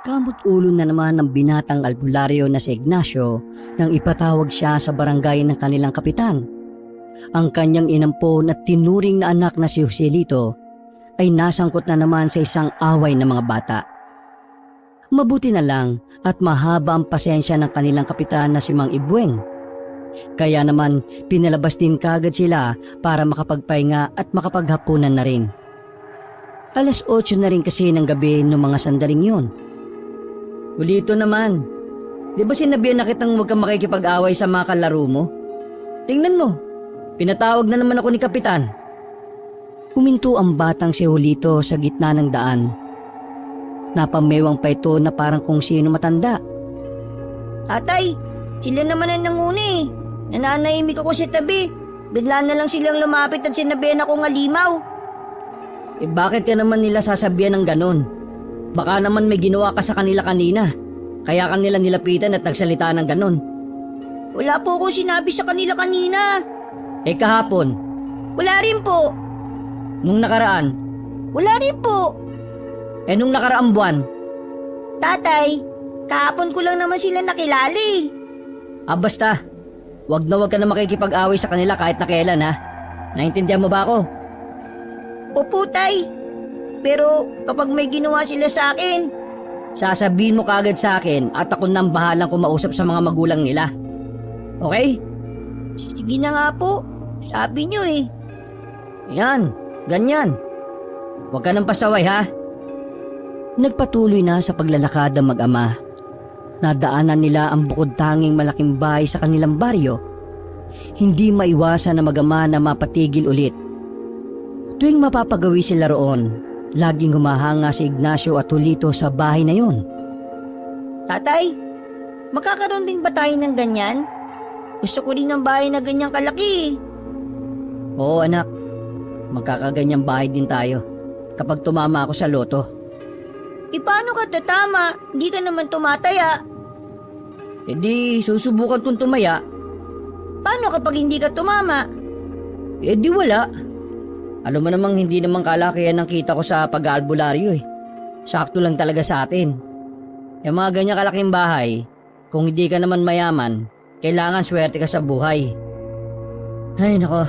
Kamot-ulo na naman ng binatang albularyo na si Ignacio nang ipatawag siya sa barangay ng kanilang kapitan. Ang kanyang inampon at tinuring na anak na si Joselito ay nasangkot na naman sa isang away ng mga bata. Mabuti na lang at mahaba ang pasensya ng kanilang kapitan na si Mang Ibueng. Kaya naman pinalabas din kagad sila para makapagpahinga at makapaghapunan na rin. 8:00 na rin kasi ng gabi noong mga sandaling yun. Ulito naman, di ba sinabihan na kitang huwag kang makikipag-away sa mga kalaro mo? Tingnan mo, pinatawag na naman ako ni Kapitan. Huminto ang batang si Julito sa gitna ng daan. Napamewang pa ito na parang kung sino matanda. Tatay, sila naman ang nanguna eh. Nananahimik ako sa tabi. Bigla na lang silang lumapit at sinabihan ako ngalimaw. Bakit ka naman nila sasabihan ng ganon? Baka naman may ginawa ka sa kanila kanina. Kaya kanila nilapitan at nagsalita ng ganon. Wala po akong sinabi sa kanila kanina. Kahapon? Wala rin po. Nung nakaraan? Wala rin po. Nung nakaraang buwan? Tatay, kahapon ko lang naman sila nakilala eh. Basta. Wag na makikipag-away sa kanila kahit na kailan ha. Naintindihan mo ba ako? Opo, tay. Pero kapag may ginawa sila sa akin, sasabihin mo kagad sa akin at ako nang bahalang kumausap sa mga magulang nila. Okay? sige na nga po. Sabi nyo eh. Yan, ganyan. Huwag ka nang pasaway ha. Nagpatuloy na sa paglalakad ang mag-ama. Nadaanan nila ang bukod tanging malaking bahay sa kanilang baryo. Hindi maiwasan na mag-ama na mapatigil ulit. Tuwing mapapagawi sila roon, laging humahanga si Ignacio at Julito sa bahay na yon. Tatay, makakaroon din ba tayo ng ganyan? Gusto ko rin ng bahay na ganyang kalaki. Oo anak, magkakaganyang bahay din tayo kapag tumama ako sa loto. Paano ka tatama? Hindi ka naman tumataya. Di susubukan kong tumaya. Paano kapag hindi ka tumama? Di wala. Alam mo namang hindi naman kalakihan ng kita ko sa pag-aalbularyo eh. Sakto lang talaga sa atin. Yung mga ganyan kalaking bahay, kung hindi ka naman mayaman, kailangan swerte ka sa buhay. Ay nako,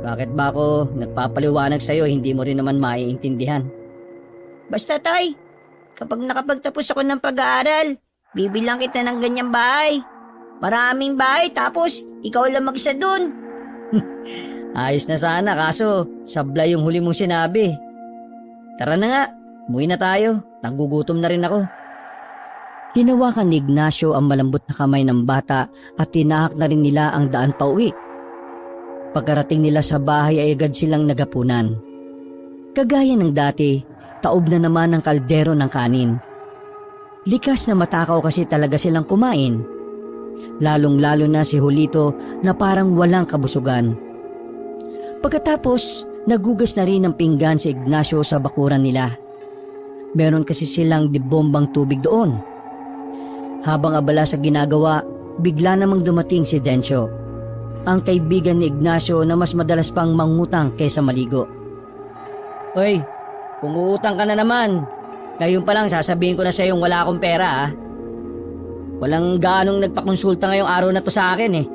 bakit ba ako nagpapaliwanag sa'yo hindi mo rin naman maiintindihan? Basta tay, kapag nakapagtapos ako ng pag-aaral, bibilang kita ng ganyang bahay. Maraming bahay tapos ikaw lang mag-isa dun. Ayos na sana kaso sablay yung huli mong sinabi. Tara na nga, umuwi na tayo. Nagugutom na rin ako. Hinawakan ni Ignacio ang malambot na kamay ng bata at tinahak na rin nila ang daan pauwi. Pagkarating nila sa bahay ay agad silang nagapunan. Kagaya ng dati, taob na naman ang kaldero ng kanin. Likas na matakaw kasi talaga silang kumain. Lalong-lalo na si Julito na parang walang kabusugan. Pagkatapos, nagugas na rin ng pinggan si Ignacio sa bakuran nila. Meron kasi silang dibombang tubig doon. Habang abala sa ginagawa, bigla namang dumating si Dencio, ang kaibigan ni Ignacio na mas madalas pang mangutang kaysa maligo. Hoy, kung uutang ka na naman, ngayon pa lang sasabihin ko na sa iyong wala akong pera ah. Walang ganong nagpakonsulta ngayong araw na to sa akin eh.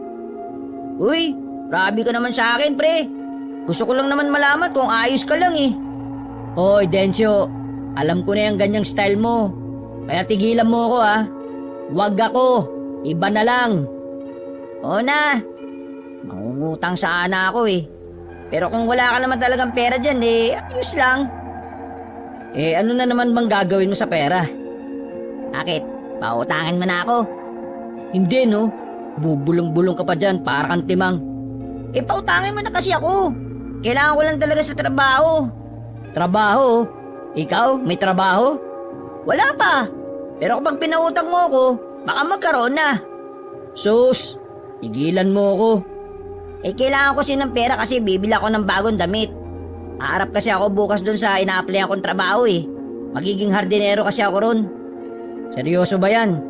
Uy, grabe ka naman sa akin pre. Gusto ko lang naman malaman kung ayos ka lang eh. Hoy Dencio, alam ko na yung ganyang style mo. Kaya tigilan mo ako ah. Wag ako, iba na lang. Oo na, mangungutang sana ako eh. Pero kung wala ka naman talagang pera dyan eh, ayos lang. Ano na naman bang gagawin mo sa pera? Bakit? Pautangan mo na ako. Hindi no, bubulong-bulong ka pa dyan para kang timang. Pautangin mo na kasi ako. Kailangan ko lang talaga sa trabaho. Trabaho? Ikaw, may trabaho? Wala pa. Pero kapag pinautang mo ako, baka magkaroon na. Sus, igilan mo ako. Kailangan ko kasi ng pera kasi bibili ako ng bagong damit. Aarap kasi ako bukas dun sa ina-applyan kong trabaho eh. Magiging hardinero kasi ako ron. Seryoso ba yan?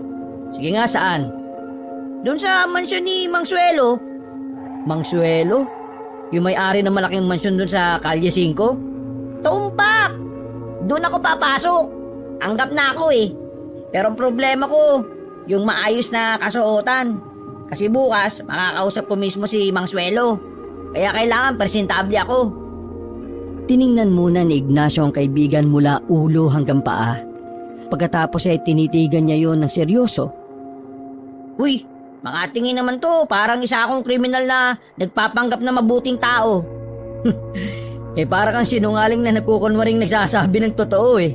Sige nga, saan? Dun sa mansyon ni Mang Suelo. Mang Suelo? Yung may-ari ng malaking mansyon dun sa Kalye 5? Tumpak! Doon ako papasok. Anggap na ako eh. Pero ang problema ko, yung maayos na kasuotan. Kasi bukas, makakausap ko mismo si Mang Suelo. Kaya kailangan presentable ako. Tiningnan muna ni Ignacio ang kaibigan mula ulo hanggang paa. Pagkatapos ay tinitigan niya yon ng seryoso. Uy, mga tingin naman to, parang isa akong kriminal na nagpapanggap na mabuting tao. Para kang sinungaling na nagkukunwaring nagsasabi ng totoo eh.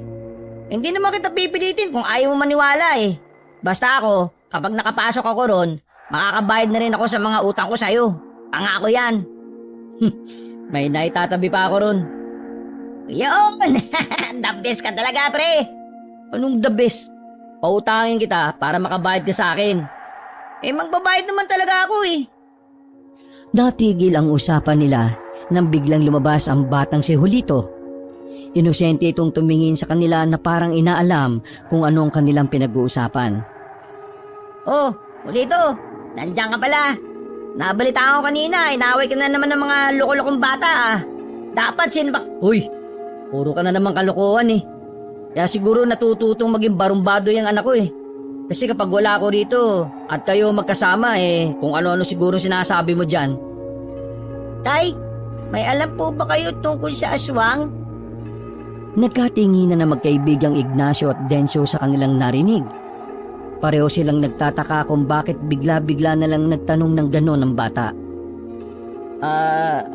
Hindi naman kita pipilitin kung ayaw mo maniwala eh. Basta ako, kapag nakapasok ako ron, makakabayad na rin ako sa mga utang ko sa'yo. Pangako yan. May naitatabi pa ako ron. Yun! The best ka talaga, pre! Anong the best? Pautangin kita para makabayad ka sa akin. Magbabayad naman talaga ako eh. Natigil ang usapan nila nang biglang lumabas ang batang si Julito. Inosente itong tumingin sa kanila na parang inaalam kung ano ang kanilang pinag-uusapan. Oh, Julito, nandiyan ka pala. Nabalitaan ko kanina, inaway ka na naman ng mga loko-lokong bata ah. Dapat sinbak... Uy, puro ka na naman kalokohan eh. Kaya siguro natututong maging barumbado yung anak ko eh. Kasi kapag wala ako dito at kayo magkasama kung ano-ano siguro sinasabi mo dyan. Tay, may alam po ba kayo tungkol sa aswang? Nagkatinginan na magkaibigang Ignacio at Dencio sa kanilang narinig. Pareho silang nagtataka kung bakit bigla-bigla na lang nagtanong ng ganon ang bata.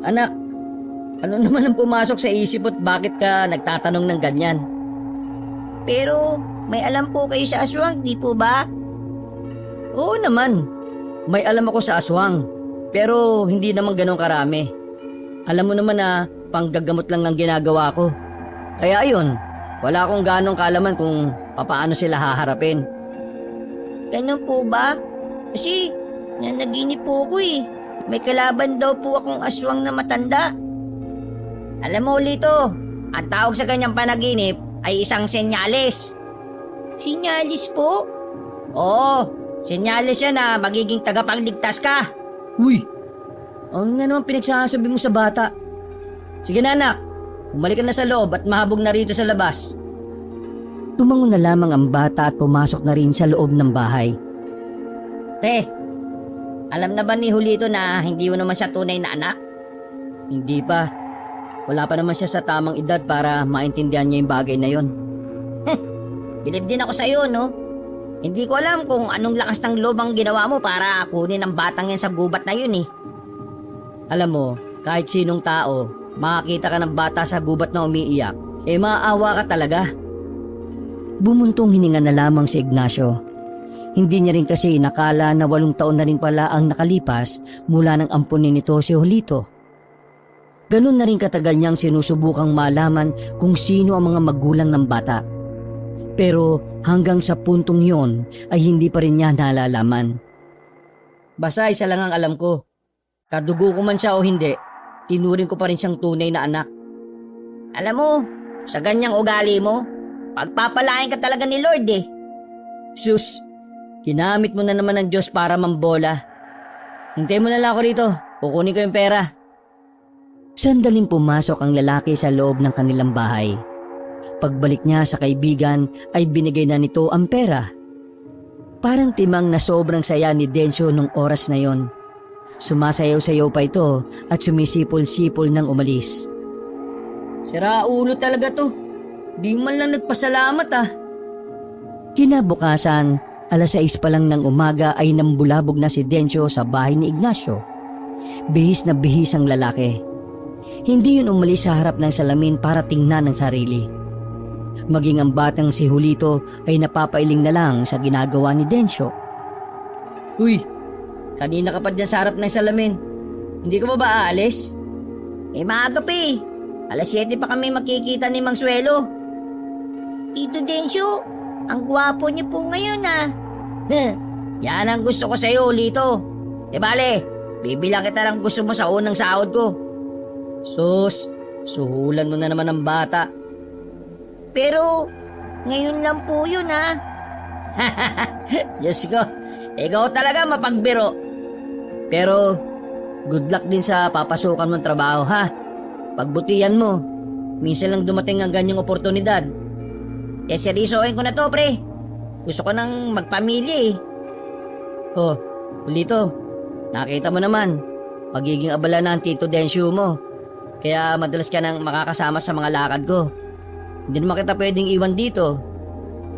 Anak, ano naman ang pumasok sa isip at bakit ka nagtatanong ng ganyan? Pero may alam po kayo sa aswang, di po ba? Oo naman, may alam ako sa aswang, pero hindi naman ganon karami. Alam mo naman na panggagamot lang ang ginagawa ko. Kaya ayun, wala akong ganong kaalaman kung papaano sila haharapin. Ganun po ba? Kasi nanaginip po ko eh. May kalaban daw po akong aswang na matanda. Alam mo, Lito, ang tawag sa ganyang panaginip ay isang senyales. Senyales po? Oo, senyales yan na magiging tagapagligtas ka. Uy, ano nga naman pinagsasabi mo sa bata? Sige na anak, bumalik ka na sa loob at mahabog na rito sa labas. Tumango na lamang ang bata at pumasok na rin sa loob ng bahay. Alam na ba ni Julito na hindi mo naman siya tunay na anak? Hindi pa. Wala pa naman siya sa tamang edad para maintindihan niya yung bagay na yon. Bilib din ako sa iyo, no? Hindi ko alam kung anong lakas ng loob ang ginawa mo para kunin ang batang yan sa gubat na yun eh. Alam mo, kahit sinong tao, makakita ka ng bata sa gubat na umiiyak, maaawa ka talaga. Bumuntong hininga na lamang si Ignacio. Hindi niya rin kasi nakala na 8 taon na rin pala ang nakalipas mula nang ampunin nito si Julito. Ganun na rin katagal niyang sinusubukang malaman kung sino ang mga magulang ng bata. Pero hanggang sa puntong yon ay hindi pa rin niya nalalaman. Basta isa lang ang alam ko. Kadugo ko man siya o hindi, tinuring ko pa rin siyang tunay na anak. Alam mo, sa ganyang ugali mo, pagpapalain ka talaga ni Lord eh. Sus, ginamit mo na naman ng Diyos para mambola. Hintayin mo na lang ako rito, kukunin ko yung pera. Sandaling pumasok ang lalaki sa loob ng kanilang bahay. Pagbalik niya sa kaibigan ay binigay na nito ang pera. Parang timang na sobrang saya ni Dencio nung oras na yon. Sumasayaw-sayaw pa ito at sumisipol-sipol nang umalis. Sira ulo talaga to. Di man lang nagpasalamat ah. Kinabukasan, 6:00 pa lang ng umaga ay nambulabog na si Dencio sa bahay ni Ignacio. Bihis na bihis ang lalaki. Hindi yun umalis sa harap ng salamin para tingnan ang sarili. Maging ang batang si Julito ay napapailing na lang sa ginagawa ni Dencio. Uy, kanina ka pa dyan sa harap ng salamin. Hindi ka ba aalis? Maaga pa eh. 7:00 pa kami makikita ni Mang Suelo. Tito Dencio, ang gwapo niyo po ngayon ah. Yan ang gusto ko sa'yo, Lito. Bale, bibilang kita lang gusto mo sa unang sahod ko. Sus, suhulan mo na naman ang bata. Pero, ngayon lang po yun ah. Diyos ko, ikaw talaga mapagbiro. Pero, good luck din sa papasukan mong trabaho ha. Pagbutihan mo, minsan lang dumating ang ganyang oportunidad. Seryosohin ko na to, pre. Gusto ko nang magpamilya eh. Oh, Ulito, nakita mo naman, magiging abala na ang Tito Densyo mo. Kaya madalas ka nang makakasama sa mga lakad ko. Hindi naman kita pwedeng iwan dito.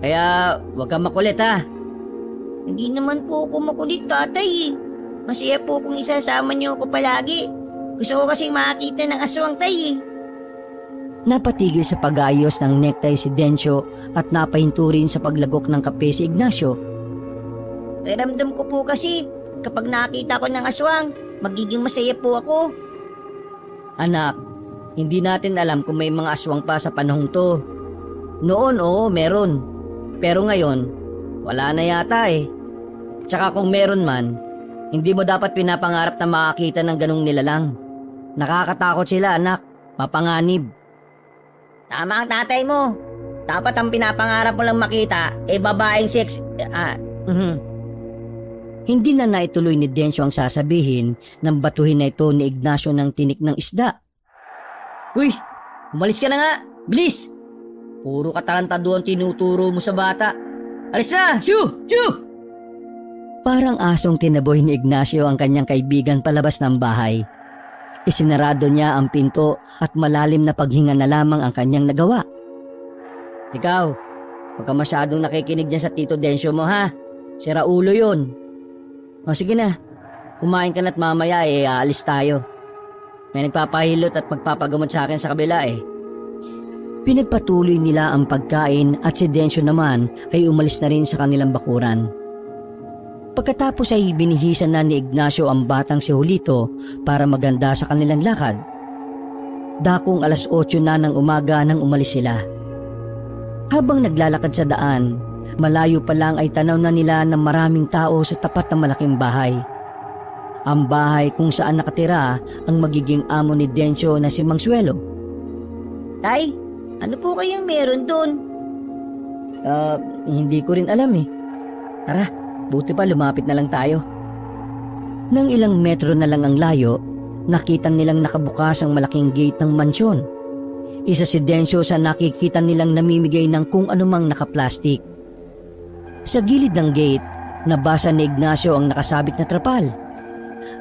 Kaya huwag kang makulit ha. Hindi naman po ako makulit, tatay eh. Masaya po kung isasama niyo ako palagi. Gusto ko kasing makakita ng aswang, tay eh. Napatigil sa pag-ayos ng necktie si Densyo at napahinto rin sa paglagok ng kape si Ignacio. Ramdam ko po kasi kapag nakita ko ng aswang, magiging masaya po ako. Anak, hindi natin alam kung may mga aswang pa sa panahong to. Noon, oo, meron. Pero ngayon, wala na yata eh. Tsaka kung meron man, hindi mo dapat pinapangarap na makakita ng ganong nilalang. Nakakatakot sila, anak. Mapanganib. Tama ang tatay mo. Dapat ang pinapangarap mo lang makita, babaeng sex... Hindi na naituloy ni Densyo ang sasabihin nang batuhin na ito ni Ignacio ng tinik ng isda. Uy, umalis ka na nga. Bilis! Puro katarantado ang tinuturo mo sa bata. Alis na! Shoo! Shoo! Parang asong tinaboy ni Ignacio ang kanyang kaibigan palabas ng bahay. Isinarado niya ang pinto at malalim na paghinga na lamang ang kanyang nagawa. Ikaw, huwag ka masyadong nakikinig dyan sa Tito Densyo mo ha. Sira ulo yun. O sige na, kumain ka na't mamaya aalis tayo. May nagpapahilot at magpapagamot sa akin sa kabila eh. Pinagpatuloy nila ang pagkain at si Densyo naman ay umalis na rin sa kanilang bakuran. Pagkatapos ay binihisan na ni Ignacio ang batang si Julito para maganda sa kanilang lakad. Dakong 8:00 na ng umaga nang umalis sila. Habang naglalakad sa daan, malayo pa lang ay tanaw na nila ng maraming tao sa tapat ng malaking bahay. Ang bahay kung saan nakatira ang magiging amo ni Densyo na si Mang Suelo. Tay, ano po kayang meron doon? Hindi ko rin alam eh. Tara, buti pa lumapit na lang tayo. Nang ilang metro na lang ang layo, nakita nilang nakabukas ang malaking gate ng mansyon. Isa si Densyo sa nakikita nilang namimigay ng kung anumang nakaplastik. Sa gilid ng gate, nabasa ni Ignacio ang nakasabit na trapal.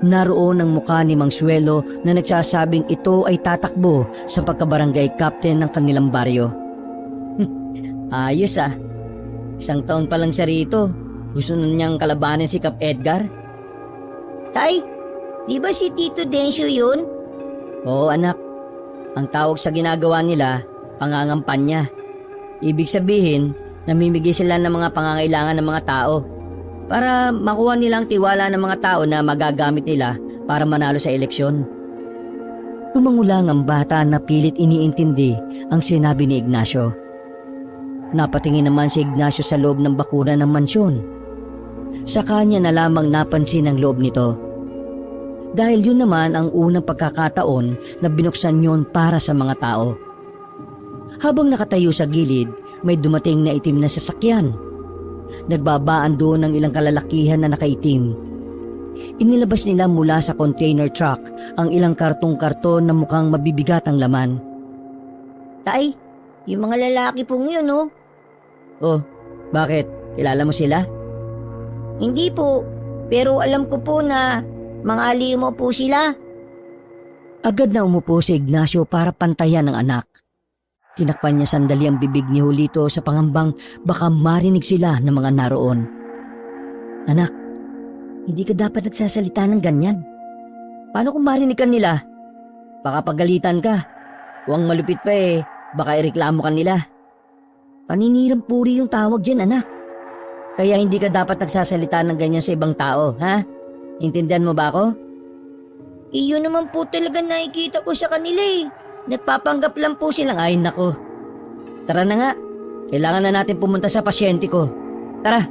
Naroon ang mukha ni Mang Suelo na nagsasabing ito ay tatakbo sa pagkabarangay captain ng kanilang baryo. Ayos ah. 1 taon pa lang siya rito. Gusto na niyang kalabanin si Kap Edgar? Tay, di ba si Tito Densyo yun? Oo anak. Ang tawag sa ginagawa nila, pangangampanya. Ibig sabihin, namimigay sila ng mga pangangailangan ng mga tao para makuha nilang tiwala ng mga tao na magagamit nila para manalo sa eleksyon. Tumangulang ang bata na pilit iniintindi ang sinabi ni Ignacio. Napatingin naman si Ignacio sa loob ng bakuran ng mansyon. Sa kanya na lamang napansin ang loob nito. Dahil yun naman ang unang pagkakataon na binuksan yon para sa mga tao. Habang nakatayo sa gilid, may dumating na itim na sasakyan. Nagbabaan doon ng ilang kalalakihan na nakaitim. Inilabas nila mula sa container truck ang ilang kartong-karton na mukhang mabibigat ang laman. Tay, yung mga lalaki pong yun oh. Oh, bakit? Kilala mo sila? Hindi po, pero alam ko po na mga limo po sila. Agad na umupo si Ignacio para pantayan ng anak. Tinakpan niya sandali ang bibig ni Julito sa pangambang baka marinig sila ng mga naroon. Anak, hindi ka dapat nagsasalita ng ganyan. Paano kung marinig ka nila? Baka pagalitan ka. Huwag malupit pa baka ireklamo ka nila. Paninirang puri yung tawag dyan anak. Kaya hindi ka dapat nagsasalita ng ganyan sa ibang tao, ha? Intindihan mo ba ako? Iyon naman po talaga nakikita ko sa kanila Nagpapanggap lang po silang ay nako. Tara na nga. Kailangan na natin pumunta sa pasyente ko. Tara.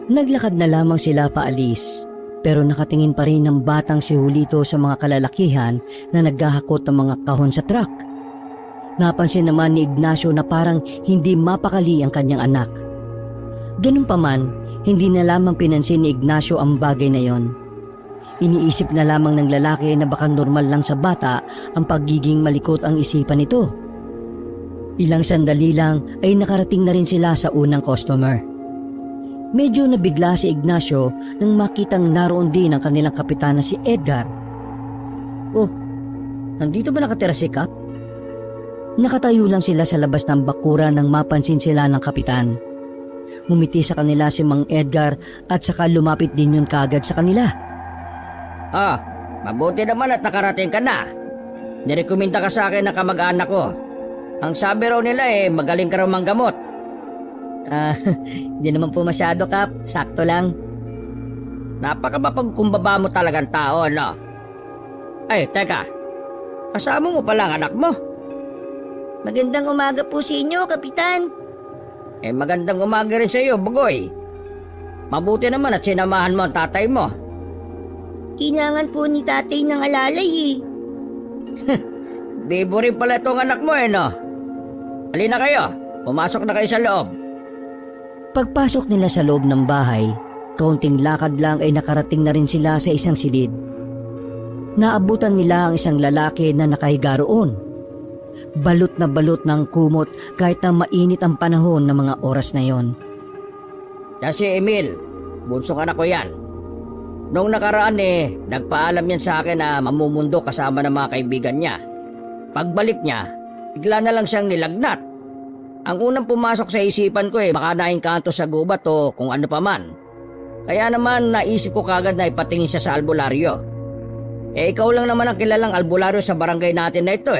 Naglakad na lamang sila paalis. Pero nakatingin pa rin ng batang si Julito sa mga kalalakihan na naghahakot ng mga kahon sa truck. Napansin naman ni Ignacio na parang hindi mapakali ang kanyang anak. Ganun pa man, hindi na lamang pinansin ni Ignacio ang bagay na yon. Iniisip na lamang ng lalaki na baka normal lang sa bata ang pagiging malikot ang isipan nito. Ilang sandali lang ay nakarating na rin sila sa unang customer. Medyo nabigla si Ignacio nang makitang naroon din ang kanilang kapitan na si Edgar. Oh, nandito ba nakatira si Kap? Nakatayo lang sila sa labas ng bakuran nang mapansin sila ng kapitan. Ngumiti sa kanila si Mang Edgar at saka lumapit din yun kagad sa kanila. Ah, mabuti naman at nakarating ka na. Nirekomenda ka sa akin ng kamag-anak ko. Ang sabi raw nila magaling ka raw manggamot. Hindi naman po masyado, Kap. Sakto lang. Napakabapagkumbaba mo talagang tao, no? Ay, teka. Kasama mo pala ang anak mo. Magandang umaga po sa inyo, Kapitan. Magandang umaga rin sa iyo, Bugoy. Mabuti naman at sinamahan mo ang tatay mo. Kailangan po ni tatay ng alalay Bibo rin pala itong anak mo no? Halina kayo, pumasok na kayo sa loob. Pagpasok nila sa loob ng bahay, kaunting lakad lang ay nakarating na rin sila sa isang silid. Naabutan nila ang isang lalaki na nakahiga roon. Balot na balot ng kumot kahit na mainit ang panahon ng mga oras na yon. Yan si Emil, bunsong anak ko yan. Noong nakaraan nagpaalam yan sa akin na mamumundo kasama ng mga kaibigan niya. Pagbalik niya, bigla na lang siyang nilagnat. Ang unang pumasok sa isipan ko baka naingkanto sa gubat o kung ano pa man. Kaya naman naisip ko kagad na ipatingin siya sa albularyo. Ikaw lang naman ang kilalang albularyo sa barangay natin na ito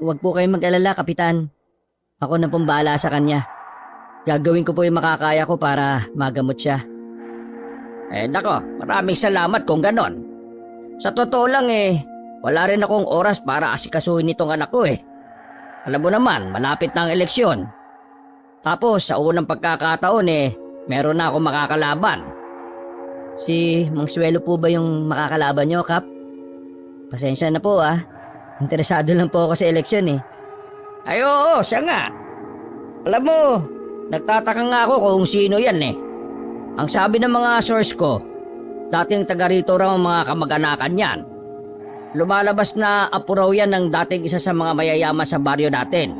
Huwag po kayong mag-alala, Kapitan. Ako na pong bahala sa kanya. Gagawin ko po yung makakaya ko para magamot siya. Nako, maraming salamat kung ganon. Sa totoo lang wala rin akong oras para asikasuhin itong anak ko Alam mo naman, malapit na ang eleksyon. Tapos sa unang pagkakataon meron na akong makakalaban. Si Mang Suelo po ba yung makakalaban nyo, Kap? Pasensya na po Interesado lang po ako sa eleksyon Ay oo, siya nga. Alam mo, nagtataka nga ako kung sino yan Ang sabi ng mga source ko, dating taga rito raw ang mga kamag-anakan yan. Lumalabas na apo raw yan ng dating isa sa mga mayayaman sa baryo natin.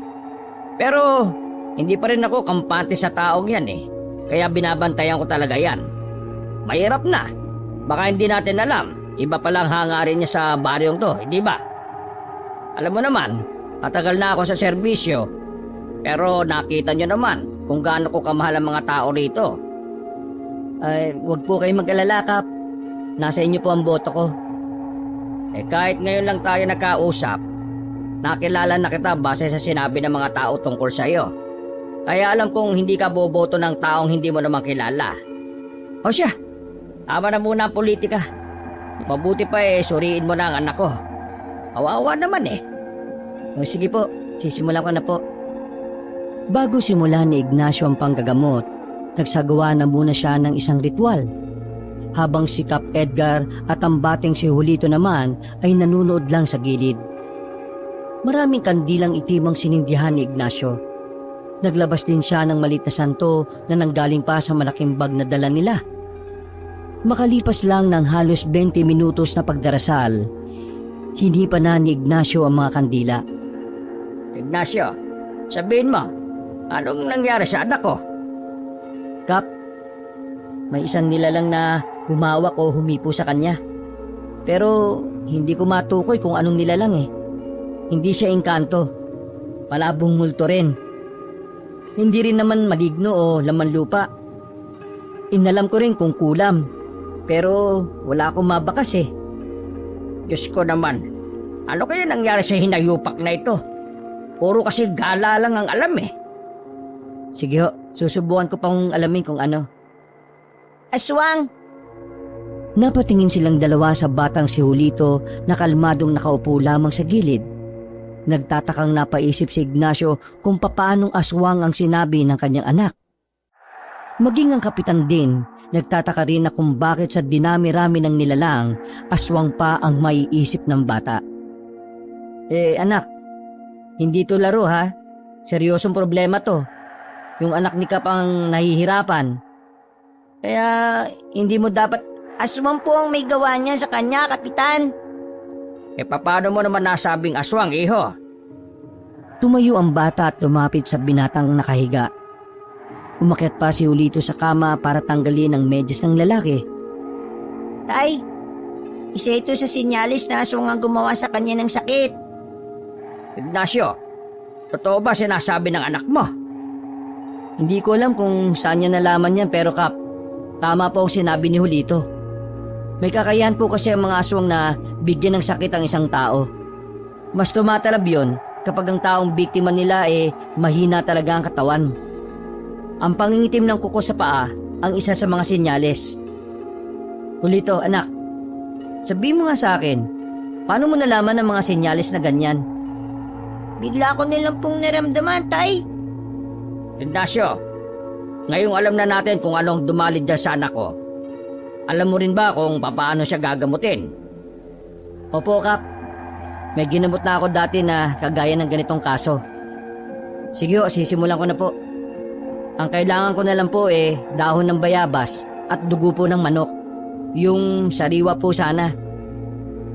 Pero hindi pa rin ako kampante sa taong yan Kaya binabantayan ko talaga yan. Mahirap na. Baka hindi natin alam. Iba palang hangarin niya sa baryong to, hindi ba? Alam mo naman, matagal na ako sa serbisyo. Pero nakita nyo naman kung gaano ko kamahal ang mga tao rito. Huwag po kayong mag-alala, Kap. Nasa inyo po ang boto ko. Kahit ngayon lang tayo nagkausap, nakilala na kita base sa sinabi ng mga tao tungkol sa iyo. Kaya alam kong hindi ka boboto ng taong hindi mo naman kilala. O siya, tama na muna ang politika. Mabuti pa suriin mo na ang anak ko. Kawawa naman O sige po, sisimulan ko na po. Bago simulan ni Ignacio ang panggagamot, nagsagawa na muna siya ng isang ritual. Habang si Kap Edgar at ang bating si Julito naman ay nanunood lang sa gilid. Maraming kandilang itim ang sinindihan ni Ignacio. Naglabas din siya ng maliit na santo na nanggaling pa sa malaking bag na dala nila. Makalipas lang ng halos 20 minutos na pagdarasal, hindi pa na ni Ignacio ang mga kandila. Ignacio, sabihin mo, anong nangyari sa anak ko? Kap, may isang nilalang na humawak o humipo sa kanya. Pero hindi ko matukoy kung anong nilalang Hindi siya engkanto. Palabong multo rin. Hindi rin naman maligno o laman lupa. Inalam ko rin kung kulam. Pero wala akong mabakas Diyos ko naman, ano kaya nangyari sa hinayupak na ito? Puro kasi gala lang ang alam Sige ho, susubukan ko pang alamin kung ano. Aswang! Napatingin silang dalawa sa batang si Julito na kalmadong nakaupo lamang sa gilid. Nagtatakang napaisip si Ignacio kung papaanong aswang ang sinabi ng kanyang anak. Maging ang kapitan din, nagtataka rin na kung bakit sa dinami-rami ng nilalang, aswang pa ang maiisip ng bata. Anak, hindi to laro ha. Seryosong problema to. Yung anak ni Kap ang nahihirapan. Kaya hindi mo dapat... Aswang po ang may gawa niya sa kanya, Kapitan. Paano mo naman nasabing aswang, iho? Tumayo ang bata at lumapit sa binatang nakahiga. Umakyat pa si Julito sa kama para tanggalin ang medyas ng lalaki. Tay, isa ito sa sinyalis na aswang ang gumawa sa kanya ng sakit. Ignacio, totoo ba sinasabi ng anak mo? Hindi ko alam kung saan niya nalaman yan pero Kap, tama po ang sinabi ni Julito. May kakayahan po kasi ang mga aswang na bigyan ng sakit ang isang tao. Mas tumatalab yun kapag ang taong biktima nila mahina talaga ang katawan. Ang pangingitim ng kuko sa paa ang isa sa mga senyales. Julito, anak, sabihin mo nga sa akin, paano mo nalaman ang mga senyales na ganyan? Bigla ko nilang pong naramdaman, Tay. Ignacio, ngayong alam na natin kung anong dumalid dyan sa anak ko. Alam mo rin ba kung paano siya gagamutin? Opo, Kap. May ginamot na ako dati na kagaya ng ganitong kaso. Sige o, sisimulan ko na po. Ang kailangan ko na lang po dahon ng bayabas at dugo po ng manok. Yung sariwa po sana.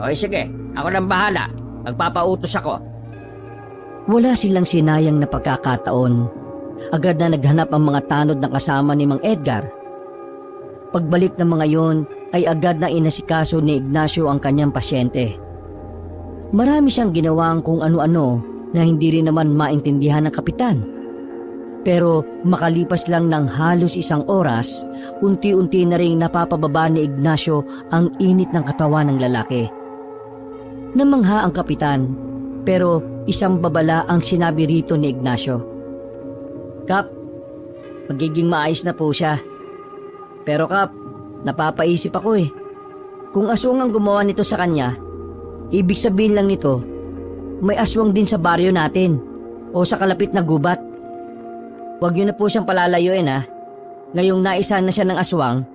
O sige, ako nang bahala. Magpapautos ako. Wala silang sinayang na pagkakataon. Agad na naghanap ang mga tanod na kasama ni Mang Edgar. Pagbalik ng mga yon ay agad na inasikaso ni Ignacio ang kanyang pasyente. Marami siyang ginawang kung ano-ano na hindi rin naman maintindihan ng kapitan. Pero makalipas lang ng halos 1 oras, unti-unti na ring napapababa ni Ignacio ang init ng katawan ng lalaki. Namangha ang kapitan, pero isang babala ang sinabi rito ni Ignacio. Kap, magiging maayos na po siya. Pero Kap, napapaisip ako Kung aswang ang gumawa nito sa kanya, ibig sabihin lang nito, may aswang din sa baryo natin o sa kalapit na gubat. Huwag niyo na po siyang palalayuin Ngayong naisa na siya ng aswang,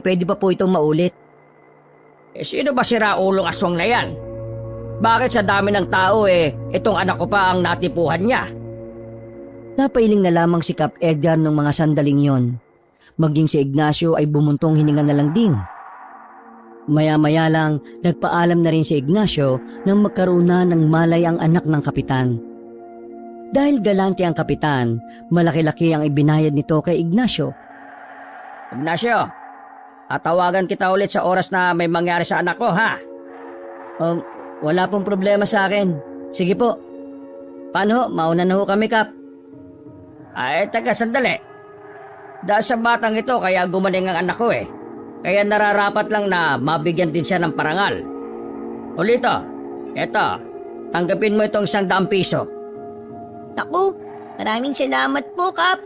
pwede pa po itong maulit. Sino ba si Raulong aswang na yan? Bakit sa dami ng tao itong anak ko pa ang natipuhan niya? Napailing na lamang si Kap Edgar ng mga sandaling yon. Maging si Ignacio ay bumuntong hininga na lang din. Maya-maya lang, nagpaalam na rin si Ignacio nang magkaroon na ng malay ang anak ng kapitan. Dahil galante ang kapitan, malaki-laki ang ibinayad nito kay Ignacio. Ignacio, tatawagan kita ulit sa oras na may mangyari sa anak ko, ha? Wala pong problema sa akin. Sige po. Paano? Mauna na ho kami, Kap. Ay, taga sandali. Dahil sa batang ito kaya gumaling ang anak ko Kaya nararapat lang na mabigyan din siya ng parangal. Ulito, eto, tanggapin mo itong 100 piso. Naku, maraming salamat po, Kap.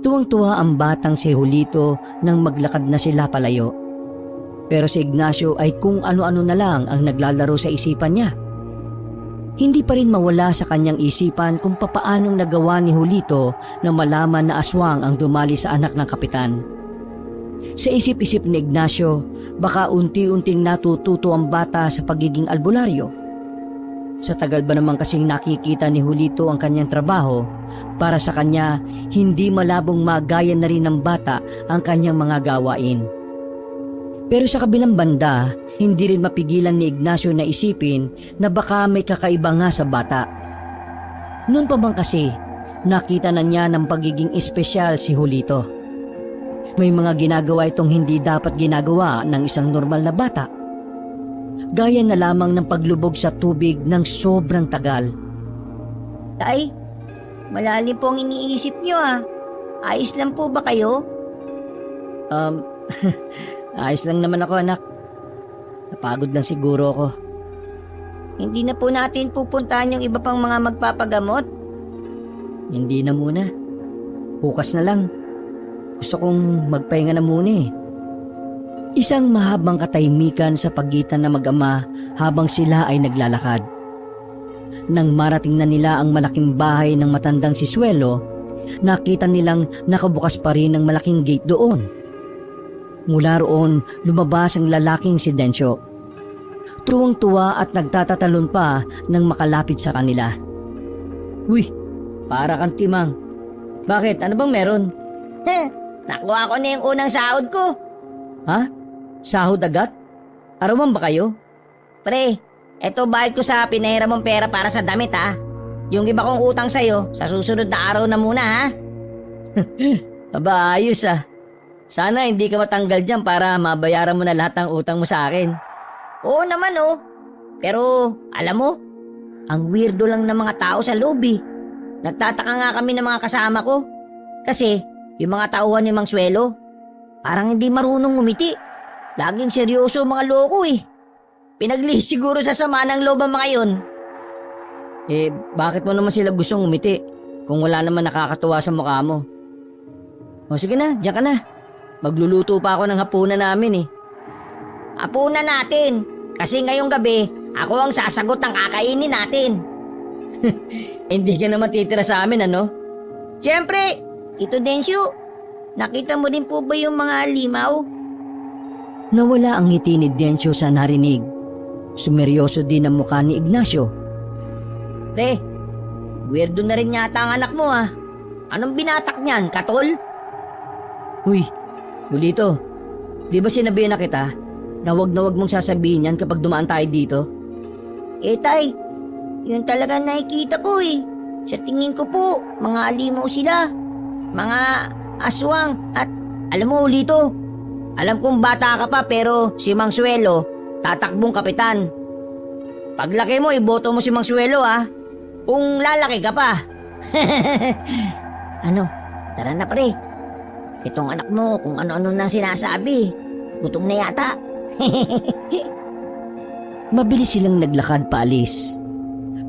Tuwang-tuwa ang batang si Julito nang maglakad na sila palayo. Pero si Ignacio ay kung ano-ano na lang ang naglalaro sa isipan niya. Hindi pa rin mawala sa kanyang isipan kung papaanong nagawa ni Julito na malaman na aswang ang dumali sa anak ng kapitan. Sa isip-isip ni Ignacio, baka unti-unting natututo ang bata sa pagiging albularyo. Sa tagal ba naman kasing nakikita ni Julito ang kanyang trabaho, para sa kanya hindi malabong magaya na rin ng bata ang kanyang mga gawain. Pero sa kabilang banda, hindi rin mapigilan ni Ignacio na isipin na baka may kakaiba nga sa bata. Noon pa bang kasi, nakita na niya ng pagiging espesyal si Julito. May mga ginagawa itong hindi dapat ginagawa ng isang normal na bata. Gaya na lamang ng paglubog sa tubig ng sobrang tagal. Tay, malalim po ang iniisip niyo Ayos lang po ba kayo? Ayos lang naman ako, anak. Napagod lang siguro ako. Hindi na po natin pupuntahan yung iba pang mga magpapagamot? Hindi na muna. Bukas na lang. Gusto kong magpahinga na muna Isang mahabang katahimikan sa pagitan ng mag-ama habang sila ay naglalakad. Nang marating na nila ang malaking bahay ng matandang si Suelo, nakita nilang nakabukas pa rin ang malaking gate doon. Mula roon, lumabas ang lalaking si Dencio. Tuwang-tuwa at nagtatatalon pa nang makalapit sa kanila. Uy, para kang timang. Bakit? Ano bang meron? Nakuha ko na yung unang sahod ko. Ha? Sahod agad? Arawan ba kayo? Pre, eto bayad ko sa pinahiram mong pera para sa damit Yung iba kong utang sa'yo, sa susunod na araw na muna Aba, ayos ah. Sana hindi ka matanggal dyan para mabayaran mo na lahat ng utang mo sa akin. Oo naman oh. Pero alam mo, ang weirdo lang ng mga tao sa loob eh. Nagtataka nga kami ng mga kasama ko. Kasi yung mga tauhan ni Mang Suelo, parang hindi marunong ngumiti. Laging seryoso ang mga loko eh. Pinaglihis siguro sa sama ng loob ang mga yun. Eh, bakit mo naman sila gustong umiti kung wala naman nakakatuwa sa mukha mo? O sige na, diyan ka na. Magluluto pa ako ng hapunan namin eh. Hapunan natin. Kasi ngayong gabi, ako ang sasagot ng kakainin natin. Hindi ka naman titira sa amin ano? Siyempre, Tito Densyo, nakita mo din po ba yung mga limaw? Nawala ang ngiti ni Dencio sa narinig. Sumeryoso din ang mukha ni Ignacio. Pre, weirdo na rin yata ang anak mo ah. Anong binatak niyan, katol? Uy, Lolito, di ba sinabihan na kita na wag mong sasabihin yan kapag dumaan tayo dito? Eh tay, yun talaga nakikita ko eh. Sa tingin ko po, mga alimaw sila. Mga aswang at alam mo Lito, alam kong bata ka pa pero si Mang Suelo, tatakbong kapitan. Paglaki mo, iboto mo si Mang Suelo ah. Kung lalaki ka pa. Ano, tara na pre. Itong anak mo kung ano-ano nang sinasabi. Gutom na yata. Mabilis silang naglakad paalis.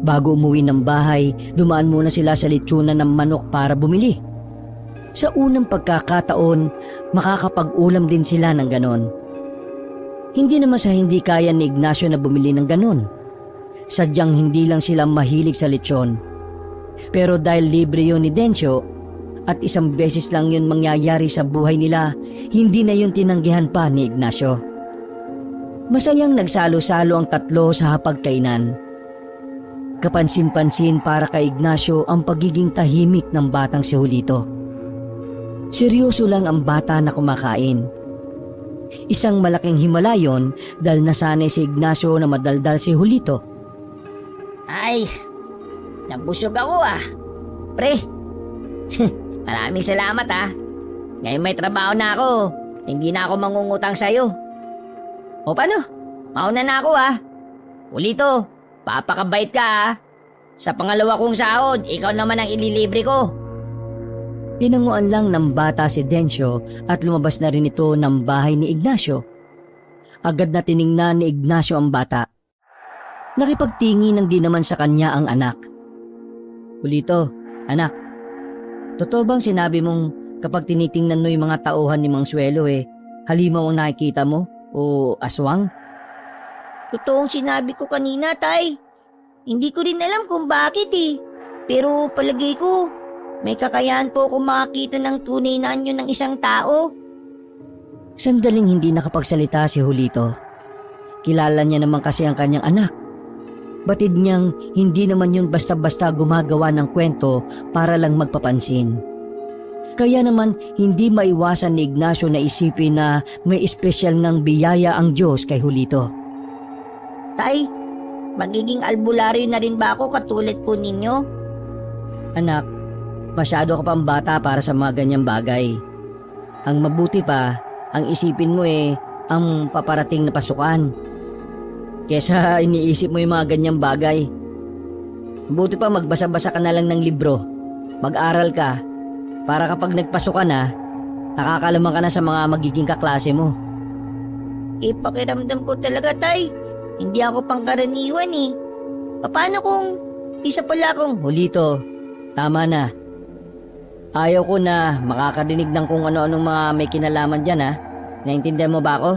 Bago umuwi ng bahay, dumaan muna sila sa litsunan ng manok para bumili. Sa unang pagkakataon, makakapag-ulam din sila ng ganon. Hindi naman sa hindi kaya ni Ignacio na bumili ng ganon. Sadyang hindi lang sila mahilig sa lechon. Pero dahil libre yun ni Dencio at isang beses lang yun mangyayari sa buhay nila, hindi na yun tinanggihan pa ni Ignacio. Masayang nagsalo-salo ang tatlo sa hapagkainan. Kapansin-pansin para kay Ignacio ang pagiging tahimik ng batang si Julito. Seryoso lang ang bata na kumakain. Isang malaking himala yon dahil nasanay si Ignacio na madaldal si Julito. Ay, nabusog ako ah. Pre, maraming salamat ah. Ngayon may trabaho na ako. Hindi na ako mangungutang sa'yo. O paano? Mauna na ako ah. Julito, papakabait ka ah. Sa pangalawa kong sahod, ikaw naman ang ililibre ko. Tinanguan lang ng bata si Dencio at lumabas na rin ito ng bahay ni Ignacio. Agad na tiningnan ni Ignacio ang bata. Nakipagtingin din naman sa kanya ang anak. Julito, anak, totoo bang sinabi mong kapag tinitingnan mo yung mga tauhan ni Mang Suelo halimaw ang nakikita mo o aswang? Totoong sinabi ko kanina, tay. Hindi ko rin alam kung bakit eh. Pero palagay ko, may kakayahan po akong makakita ng tunay na anyo ng isang tao. Sandaling hindi nakapagsalita si Julito. Kilala niya naman kasi ang kanyang anak. Batid niyang hindi naman yun basta-basta gumagawa ng kwento para lang magpapansin. Kaya naman hindi maiwasan ni Ignacio na isipin na may espesyal ng biyaya ang Diyos kay Julito. Tay, magiging albularyo na rin ba ako katulad po ninyo? Anak, masyado ka pang bata para sa mga ganyang bagay. Ang mabuti pa, ang isipin mo ang paparating na pasukan. Kesa iniisip mo yung mga ganyang bagay. Mabuti pa magbasa-basa ka na lang ng libro. Mag-aral ka para kapag nagpasukan na, nakakalaman ka na sa mga magiging kaklase mo. Pakiramdam ko talaga, tay. Hindi ako pangkaraniwan eh. Paano kung isa pala akong... Julito, tama na. Ayaw ko na makakarinig ng kung ano-anong mga may kinalaman dyan ha. Naintindihan mo ba ako?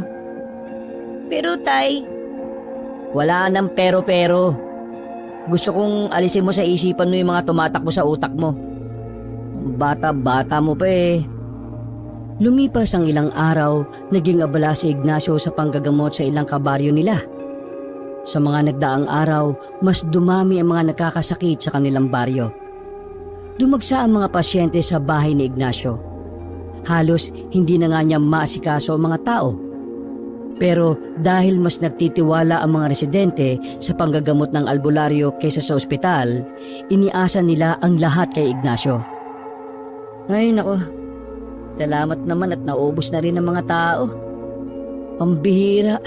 Pero tay, wala nang pero-pero. Gusto kong alisin mo sa isipan mo yung mga tumatakbo sa utak mo. Bata-bata mo pa Lumipas ang ilang araw, naging abala si Ignacio sa panggagamot sa ilang kabaryo nila. Sa mga nagdaang araw, mas dumami ang mga nakakasakit sa kanilang baryo. Dumagsa ang mga pasyente sa bahay ni Ignacio. Halos hindi na nga niya maasikaso ang mga tao. Pero dahil mas nagtitiwala ang mga residente sa panggagamot ng albularyo kaysa sa ospital, iniasa nila ang lahat kay Ignacio. Ay nako, salamat naman at naubos na rin ng mga tao. Pambihira,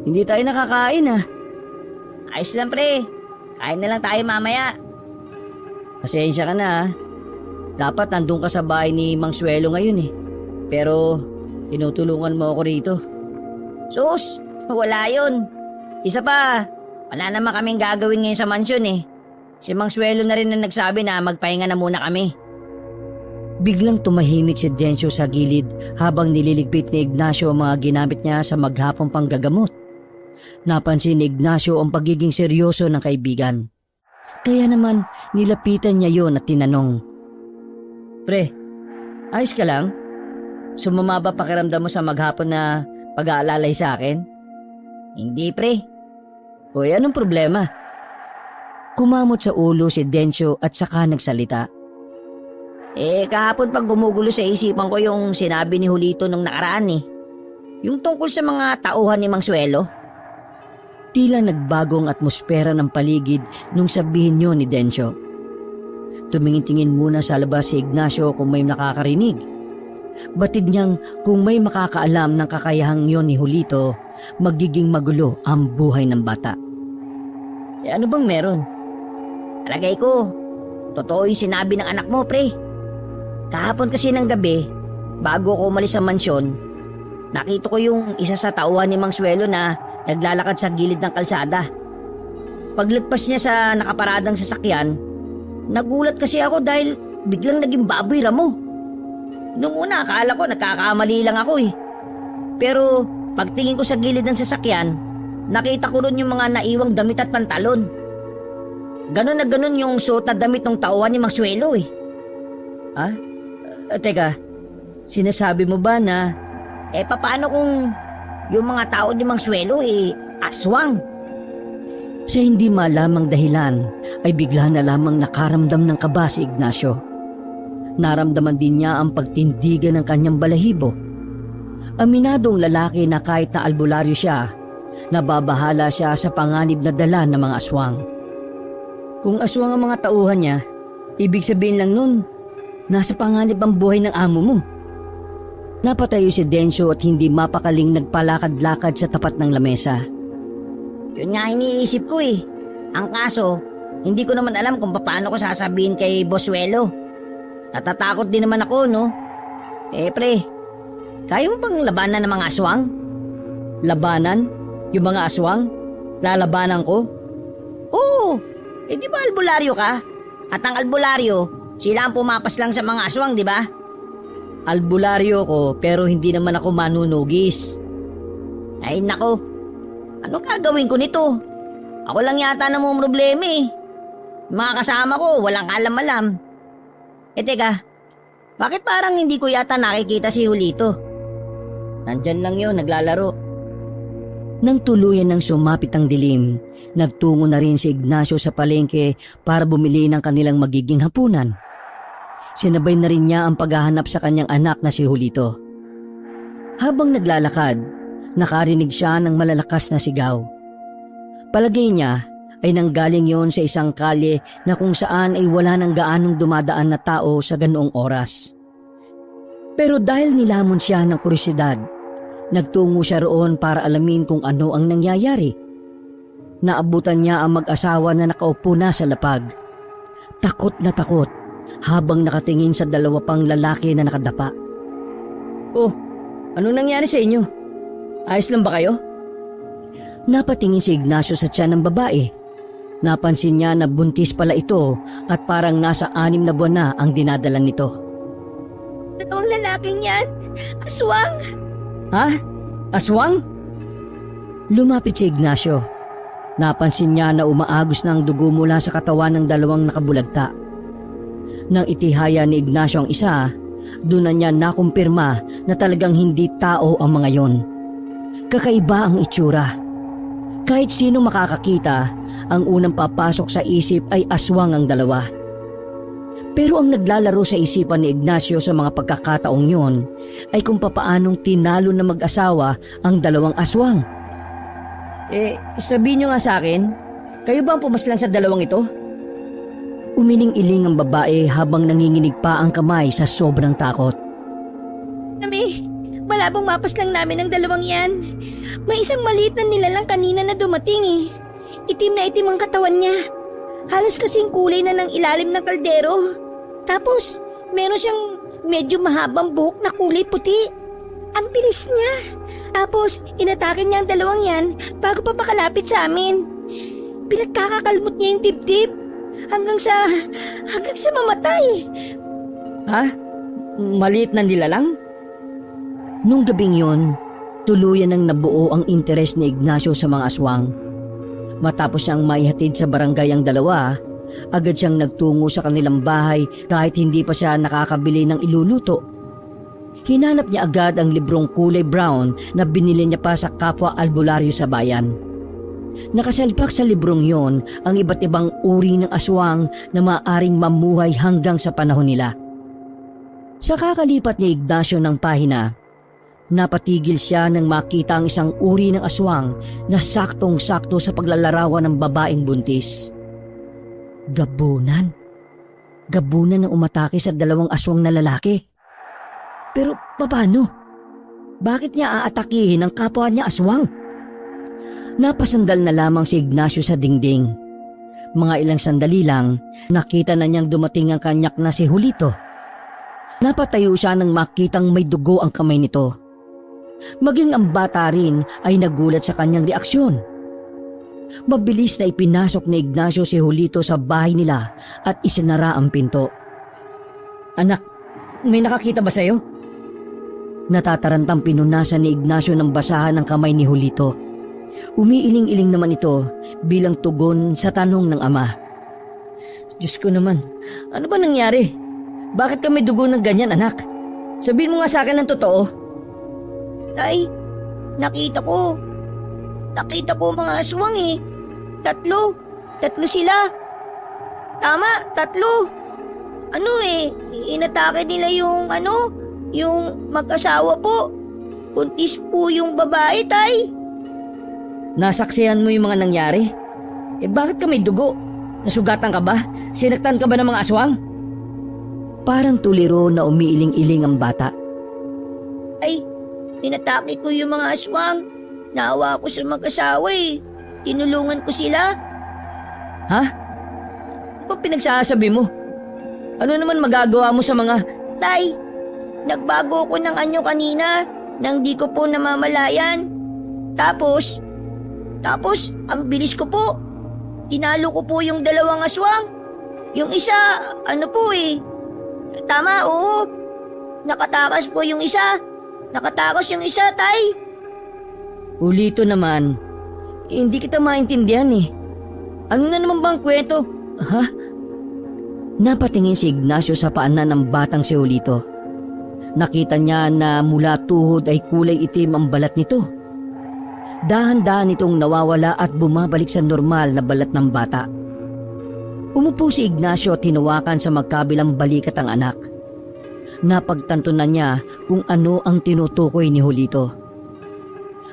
hindi tayo nakakain ah. Ayos lang pre, kain na lang tayo mamaya. Pasensya ka na ah. Dapat nandun ka sa bahay ni Mang Suelo ngayon eh. Pero tinutulungan mo ako rito. Sus, wala yun. Isa pa, wala naman kaming gagawin ngayon sa mansyon eh. Si Mang Suelo na rin na nagsabi na magpahinga na muna kami. Biglang tumahimik si Dencio sa gilid habang nililigpit ni Ignacio ang mga ginamit niya sa maghapong panggagamot. Napansin ni Ignacio ang pagiging seryoso ng kaibigan. Kaya naman nilapitan niya yon at tinanong, "Pre, ayos ka lang? Sumama ba pakiramdam mo sa maghapon na pag-aalalay sa akin?" Hindi pre. "Hoy, anong problema?" Kumamot sa ulo si Dencio at saka nagsalita. Kahapon pag gumugulo sa isipan ko yung sinabi ni Julito nung nakaraan eh. Yung tungkol sa mga tauhan ni Mang Suelo. Tila nagbago ang atmosfera ng paligid nung sabihin niyo ni Dencio. Tumingin-tingin muna sa labas si Ignacio kung may nakakarinig. Batid niyang kung may makakaalam ng kakayahang yon ni Julito, magiging magulo ang buhay ng bata. Ano bang meron? Alagay ko, totoo yung sinabi ng anak mo pre. Kahapon kasi ng gabi, bago ako umalis sa mansyon, nakita ko yung isa sa tauhan ni Mang Suelo na naglalakad sa gilid ng kalsada. Paglagpas niya sa nakaparadang sasakyan, nagulat kasi ako dahil biglang naging baboy ramo. Nung una akala ko nagkakamali lang ako eh. Pero pagtingin ko sa gilid ng sasakyan, nakita ko ron yung mga naiwang damit at pantalon. Ganon na ganon yung suot na damit ng tauhan ni Mang Suelo eh. Ah? Teka, sinasabi mo ba na Paano kung yung mga tao ni Mang Suelo aswang? sa hindi malamang dahilan ay bigla na lamang nakaramdam ng kaba si Ignacio. Naramdaman din niya ang pagtindigan ng kanyang balahibo. Aminadong lalaki na kahit na albularyo siya, nababahala siya sa panganib na dala ng mga aswang. Kung aswang ang mga tauhan niya, ibig sabihin lang nun, nasa panganib ang buhay ng amo mo. Napatayo si Dencio at hindi mapakaling nagpalakad-lakad sa tapat ng lamesa. Yun nga iniisip ko eh. Ang kaso, hindi ko naman alam kung paano ko sasabihin kay Boss Suelo. Natatakot din naman ako, no? Pre, kaya mo bang labanan ng mga aswang? Labanan? Yung mga aswang? Lalabanan ko? Oo, di ba albularyo ka? At ang albularyo, sila ang pumapas lang sa mga aswang, di ba? Albularyo ko pero hindi naman ako manunugis. Ay nako, anong gagawin ko nito? Ako lang yata namumroblema eh. Mga kasama ko, walang alam-alam. Teka, bakit parang hindi ko yata nakikita si Julito? Nandyan lang yun, naglalaro. Nang tuluyan ng sumapit ang dilim, nagtungo na rin si Ignacio sa palengke para bumili ng kanilang magiging hapunan. Sinabay na rin niya ang paghahanap sa kanyang anak na si Julito. Habang naglalakad, nakarinig siya ng malalakas na sigaw. Palagay niya ay nanggaling yon sa isang kalye na kung saan ay wala nang gaanong dumadaan na tao sa ganoong oras. Pero dahil nilamon siya ng kuryosidad, nagtungo siya roon para alamin kung ano ang nangyayari. Naabutan niya ang mag-asawa na nakaupo na sa lapag. Takot na takot habang nakatingin sa dalawa pang lalaki na nakadapa. "Oh, anong nangyari sa inyo? Ayos lang ba kayo?" Napatingin si Ignacio sa tiyan ng babae. Napansin niya na buntis pala ito at parang nasa 6 na buwan na ang dinadala nito. Dalawang lalaking yan, aswang! Ha? Aswang? Lumapit si Ignacio. Napansin niya na umaagos na ang dugo mula sa katawan ng dalawang nakabulagta. Nang itihaya ni Ignacio ang isa, doon na niya nakumpirma na talagang hindi tao ang mga yon. Kakaiba ang itsura. Kahit sino makakakita, ang unang papasok sa isip ay aswang ang dalawa. Pero ang naglalaro sa isipan ni Ignacio sa mga pagkakataong yon ay kung papaanong tinalo na mag-asawa ang dalawang aswang. Sabihin niyo nga sa akin, kayo ba ang pumaslang sa dalawang ito? Umiling-iling ang babae habang nanginginig pa ang kamay sa sobrang takot. Kami, malabong mapas lang namin ang dalawang yan. May isang maliit na nilalang kanina na dumating eh. Itim na itim ang katawan niya. Halos kasing kulay na ng ilalim ng kaldero. Tapos, meron siyang medyo mahabang buhok na kulay puti. Ang bilis niya. Tapos, inatake niya ang dalawang yan bago pa makalapit sa amin. Pinagkakakalmot niya yung dibdib hanggang sa mamatay. Ha? Maliit na nilalang? Nung gabing yon, tuluyan nang nabuo ang interes ni Ignacio sa mga aswang. Matapos siyang maihatid sa barangay ang dalawa, agad siyang nagtungo sa kanilang bahay kahit hindi pa siya nakakabili ng iluluto. Hinanap niya agad ang librong kulay brown na binili niya pa sa kapwa albularyo sa bayan. Nakasalpak sa librong yon ang iba't ibang uri ng aswang na maaaring mamuhay hanggang sa panahon nila. Sa kakalipat ni Ignacio ng pahina, napatigil siya nang makita ang isang uri ng aswang na saktong-sakto sa paglalarawan ng babaeng buntis. Gabunan. Gabunan ang umatake sa dalawang aswang na lalaki. Pero paano? Bakit niya aatakihin ang kapwa niya aswang? Napasandal na lamang si Ignacio sa dingding. Mga ilang sandali lang, nakita na niyang dumating ang kanyak na si Julito. Napatayo siya nang makitang may dugo ang kamay nito. Maging ang bata rin ay nagulat sa kanyang reaksyon. Mabilis na ipinasok ni Ignacio si Julito sa bahay nila at isinara ang pinto. Anak, may nakakita ba sa'yo? Natatarantang pinunasan ni Ignacio ng basahan ng kamay ni Julito. Umiiling-iling naman ito bilang tugon sa tanong ng ama. Diyos ko naman, ano ba nangyari? Bakit kami dugo ng ganyan, anak? Sabihin mo nga sa akin ng totoo. Tay, nakita ko mga aswang eh. Tatlo sila. Tama, tatlo. Inatake nila yung mag-asawa po. Buntis po yung babae, tay. Nasaksihan mo yung mga nangyari? Bakit kami dugo? Nasugatan ka ba? Sinaktan ka ba ng mga aswang? Parang tuliro na umiiling-iling ang bata. Ay, inatake ko yung mga aswang. Naawa ko sa mag-asawa eh. Tinulungan ko sila. Ha? Ano ba pinagsasabi mo? Ano naman magagawa mo sa mga... Tay, nagbago ko ng anyo kanina nang di ko po namamalayan. Tapos, ang bilis ko po. Tinalo ko po yung dalawang aswang. Yung isa, tama, oo. Nakatakas po yung isa. Nakatakas yung isa, tay. Ulito naman, hindi kita maintindihan eh. Ano na naman bang kwento? Ha? Napatingin si Ignacio sa paanan ng batang si Julito. Nakita niya na mula tuhod ay kulay itim ang balat nito. Dahan-dahan itong nawawala at bumabalik sa normal na balat ng bata. Umupo si Ignacio at hinawakan sa magkabilang balikat ang anak. Napagtanto na niya kung ano ang tinutukoy ni Julito.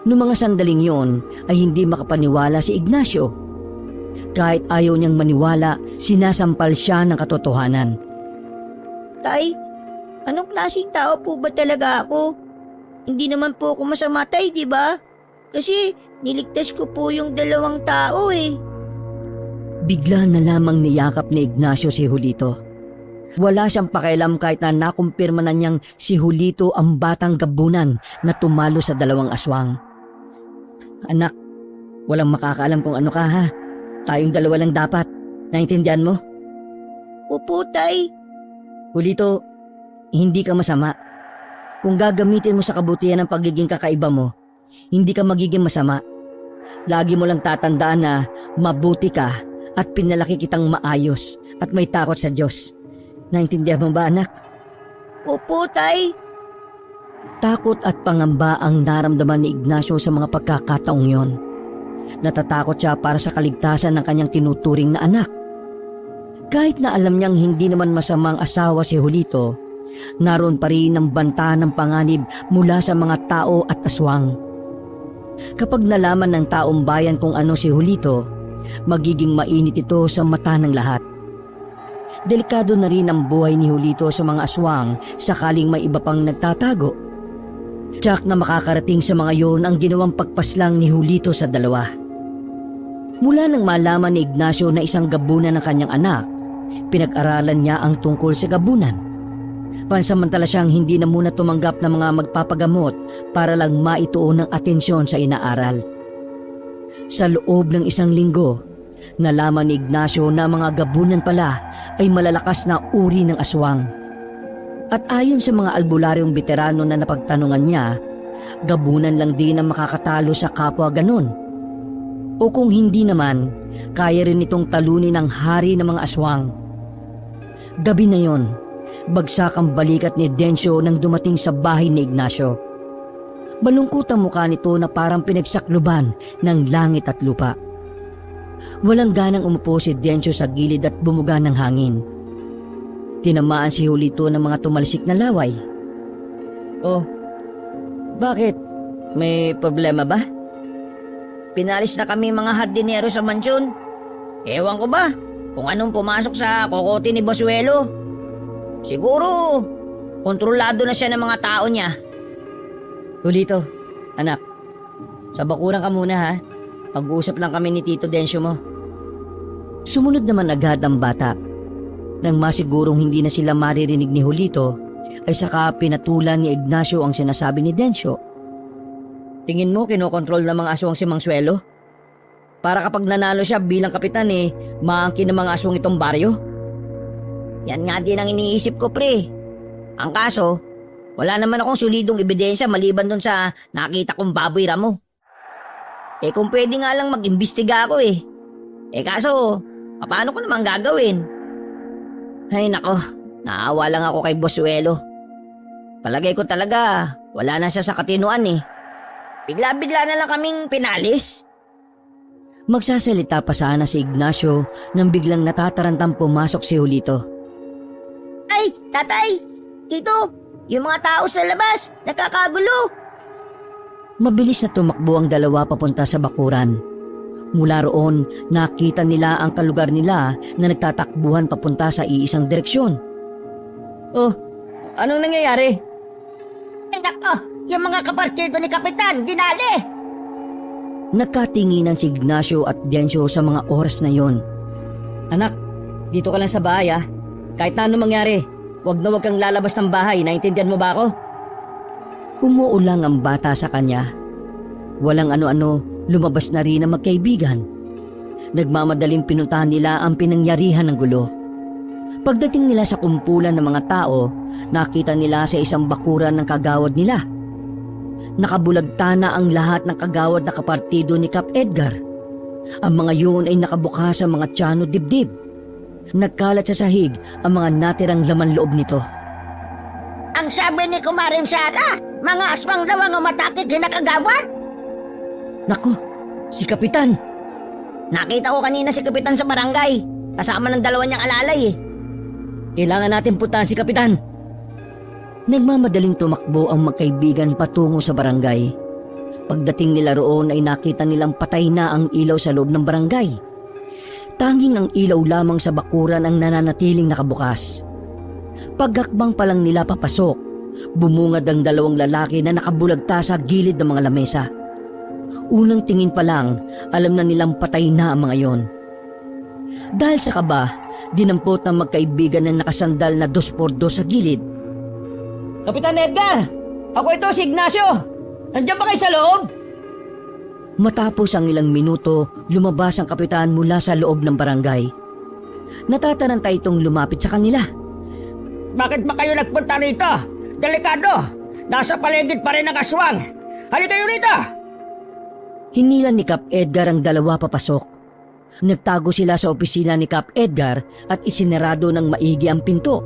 Noong mga sandaling yon ay hindi makapaniwala si Ignacio. Kahit ayaw niyang maniwala, sinasampal siya ng katotohanan. Tay, anong klaseng tao po ba talaga ako? Hindi naman po ako masama, tay, di ba? Kasi niligtas ko po yung dalawang tao eh. Bigla na lamang niyakap ni Ignacio si Julito. Wala siyang pakialam kahit na nakumpirma na niyang si Julito ang batang gabunan na tumalo sa dalawang aswang. Anak, walang makakaalam kung ano ka ha. Tayong dalawa lang dapat. Naintindihan mo? Opo, tay. Julito, hindi ka masama. Kung gagamitin mo sa kabutihan ng pagiging kakaiba mo, hindi ka magiging masama. Lagi mo lang tatandaan na mabuti ka at pinalaki kitang maayos at may takot sa Diyos. Naintindihan mo ba, anak? Opo, tay. Takot at pangamba ang naramdaman ni Ignacio sa mga pagkakataong yon. Natatakot siya para sa kaligtasan ng kanyang tinuturing na anak. Kahit na alam niyang hindi naman masamang asawa si Julito, naroon pa rin ang banta ng panganib mula sa mga tao at aswang. Kapag nalaman ng taong bayan kung ano si Julito, magiging mainit ito sa mata ng lahat. Delikado na rin ang buhay ni Julito sa mga aswang sakaling may iba pang nagtatago. Tiyak na makakarating sa mga yon ang ginawang pagpaslang ni Julito sa dalawa. Mula nang malaman ni Ignacio na isang gabunan ng kanyang anak, pinag-aralan niya ang tungkol sa gabunan. Pansamantala siyang hindi na muna tumanggap ng mga magpapagamot para lang maituon ng atensyon sa inaaral. Sa loob ng 1 linggo, nalaman ni Ignacio na mga gabunan pala ay malalakas na uri ng aswang. At ayon sa mga albularyong veterano na napagtanungan niya, gabunan lang din ang makakatalo sa kapwa ganon. O kung hindi naman, kaya rin itong talunin ang hari ng mga aswang. Gabi na yon, bagsak ang balikat ni Dencio nang dumating sa bahay ni Ignacio. Malungkot ang mukha nito na parang pinagsakluban ng langit at lupa. Walang ganang umupo si Dencio sa gilid at bumuga ng hangin. Tinamaan si Julito ng mga tumalsik na laway. Oh, bakit? May problema ba? Pinalis na kami mga hardinero sa mansyon. Ewan ko ba kung anong pumasok sa kokote ni Bosuelo. Siguro, kontrolado na siya ng mga tao niya. Julito, anak, sa bakuran ka muna ha. Pag-uusap lang kami ni Tito Dencio mo. Sumunod naman agad ang bata. Nang masigurong hindi na sila maririnig ni Julito, ay saka pinatulan ni Ignacio ang sinasabi ni Dencio. Tingin mo kinokontrol ng mga aswang si Mang Suelo? Para kapag nanalo siya bilang kapitan maangkin ng mga aswang itong baryo? Yan nga din ang iniisip ko, pre. Ang kaso, wala naman akong solidong ebidensya maliban dun sa nakita kong baboy ramo. Kung pwede nga lang mag-imbestiga ako kaso, paano ko naman gagawin? Ay nako, naawa lang ako kay Bosuelo. Palagay ko talaga, wala na siya sa katinuan Bigla-bigla na lang kaming pinalis. Magsasalita pa sana si Ignacio nang biglang natatarantang pumasok si Julito. Ay, tatay! Tito, yung mga tao sa labas, nakakagulo! Mabilis na tumakbo ang dalawa papunta sa bakuran. Mula roon, nakita nila ang kalugar nila na nagtatakbuhan papunta sa iisang direksyon. Oh, anong nangyayari? Ay nako, yung mga kapartido ni Kapitan, dinali! Nagkatinginan si Ignacio at Dencio sa mga oras na yon. Anak, dito ka lang sa bahay Kahit na anong mangyari, huwag kang lalabas ng bahay, naintindihan mo ba ako? Umuulang ang bata sa kanya. Walang ano-ano, lumabas na rin ang magkaibigan. Nagmamadaling pinuntahan nila ang pinangyarihan ng gulo. Pagdating nila sa kumpulan ng mga tao, nakita nila sa isang bakuran ng kagawad nila. Nakabulagta na ang lahat ng kagawad na kapartido ni Cap Edgar. Ang mga yun ay nakabukas sa mga tiyan o dibdib. Nagkalat sa sahig ang mga natirang laman loob nito. Ang sabi ni Kumaring Sara, mga aswang daw ang umatake kinakagawad. Naku, si Kapitan! Nakita ko kanina si Kapitan sa barangay, kasama ng dalawa niyang alalay Kailangan natin puntahan si Kapitan. Nagmamadaling tumakbo ang magkaibigan patungo sa barangay. Pagdating nila roon ay nakita nilang patay na ang ilaw sa loob ng barangay. Tanging ang ilaw lamang sa bakuran ang nananatiling nakabukas. Paghakbang pa lang nila papasok, bumungad ang dalawang lalaki na nakabulagta sa gilid ng mga lamesa. Unang tingin pa lang, alam na nilang patay na ang mga yon. Dahil sa kaba, dinampot ng magkaibigan na nakasandal na 2x2 sa gilid. Kapitan Edgar! Ako ito, si Ignacio! Nandiyan ba kayo sa loob? Matapos ang ilang minuto, lumabas ang kapitan mula sa loob ng barangay. Natataranta itong lumapit sa kanila. Bakit ba kayo nagpunta rito? Delikado! Nasa paligid pa rin ang aswang! Halika kayo rito! Hinilan ni Cap Edgar ang dalawa papasok. Nagtago sila sa opisina ni Cap Edgar at isinarado ng maigi ang pinto.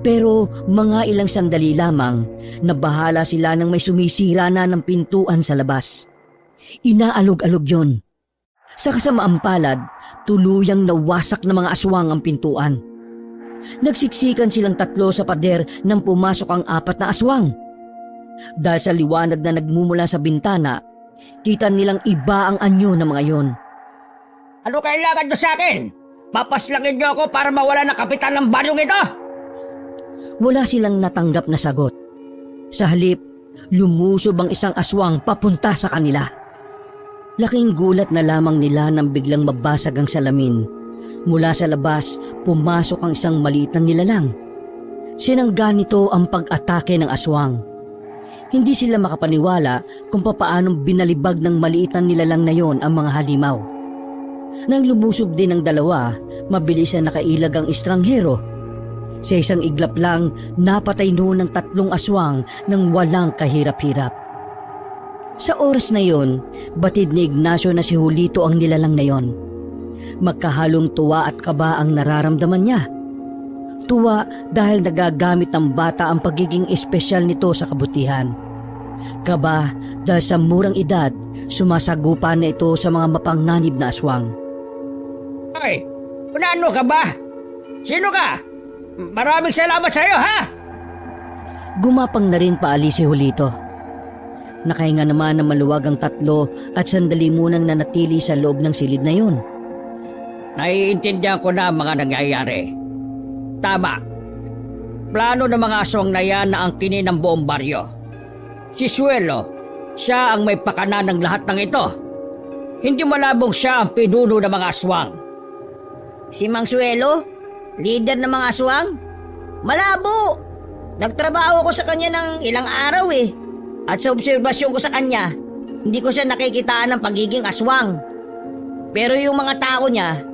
Pero mga ilang sandali lamang, nabahala sila nang may sumisira na ng pintuan sa labas. Inaalog-alog yon. Sa kasamaang palad, tuluyang nawasak ng mga aswang ang pintuan. Nagsiksikan silang tatlo sa pader nang pumasok ang 4 na aswang. Dahil sa liwanag na nagmumula sa bintana, kita nilang iba ang anyo ng mga yon. Ano kailangan nyo sa akin? Papaslangin niyo ako para mawala ng kapitan ng baryong ito! Wala silang natanggap na sagot. Sa halip, lumusob ang isang aswang papunta sa kanila. Laking gulat na lamang nila nang biglang mabasag ang salamin. Mula sa labas, pumasok ang isang maliit na nilalang. Sinangga nito ang pag-atake ng aswang. Hindi sila makapaniwala kung papaanong binalibag ng maliit na nilalang na yon ang mga halimaw. Nang lumusob din ang dalawa, mabilis na nakailag ang estranghero. Sa isang iglap lang, napatay noon ng 3 aswang nang walang kahirap-hirap. Sa oras na yon, batid ni Ignacio na si Julito ang nilalang na yon. Magkahalong tuwa at kaba ang nararamdaman niya. Tuwa dahil nagagamit ng bata ang pagiging espesyal nito sa kabutihan. Kaba dahil sa murang edad, sumasagupa na ito sa mga mapanganib na aswang. Ay, ano ka ba? Sino ka? Maraming salamat sa iyo, ha? Gumapang na rin paalis si Julito. Nakahinga naman ng maluwag ang 3 at sandali munang nanatili sa loob ng silid na yun. Naiintindihan ko na ang mga nangyayari. Tama. Plano ng mga aswang na yan na ang kinin ng buong baryo. Si Suelo, siya ang may pakana ng lahat ng ito. Hindi malabong siya ang pinuno ng mga aswang. Si Mang Suelo? Leader ng mga aswang? Malabo! Nagtrabaho ko sa kanya ng ilang araw eh. At sa obserbasyon ko sa kanya, hindi ko siya nakikitaan ng pagiging aswang. Pero yung mga tao niya,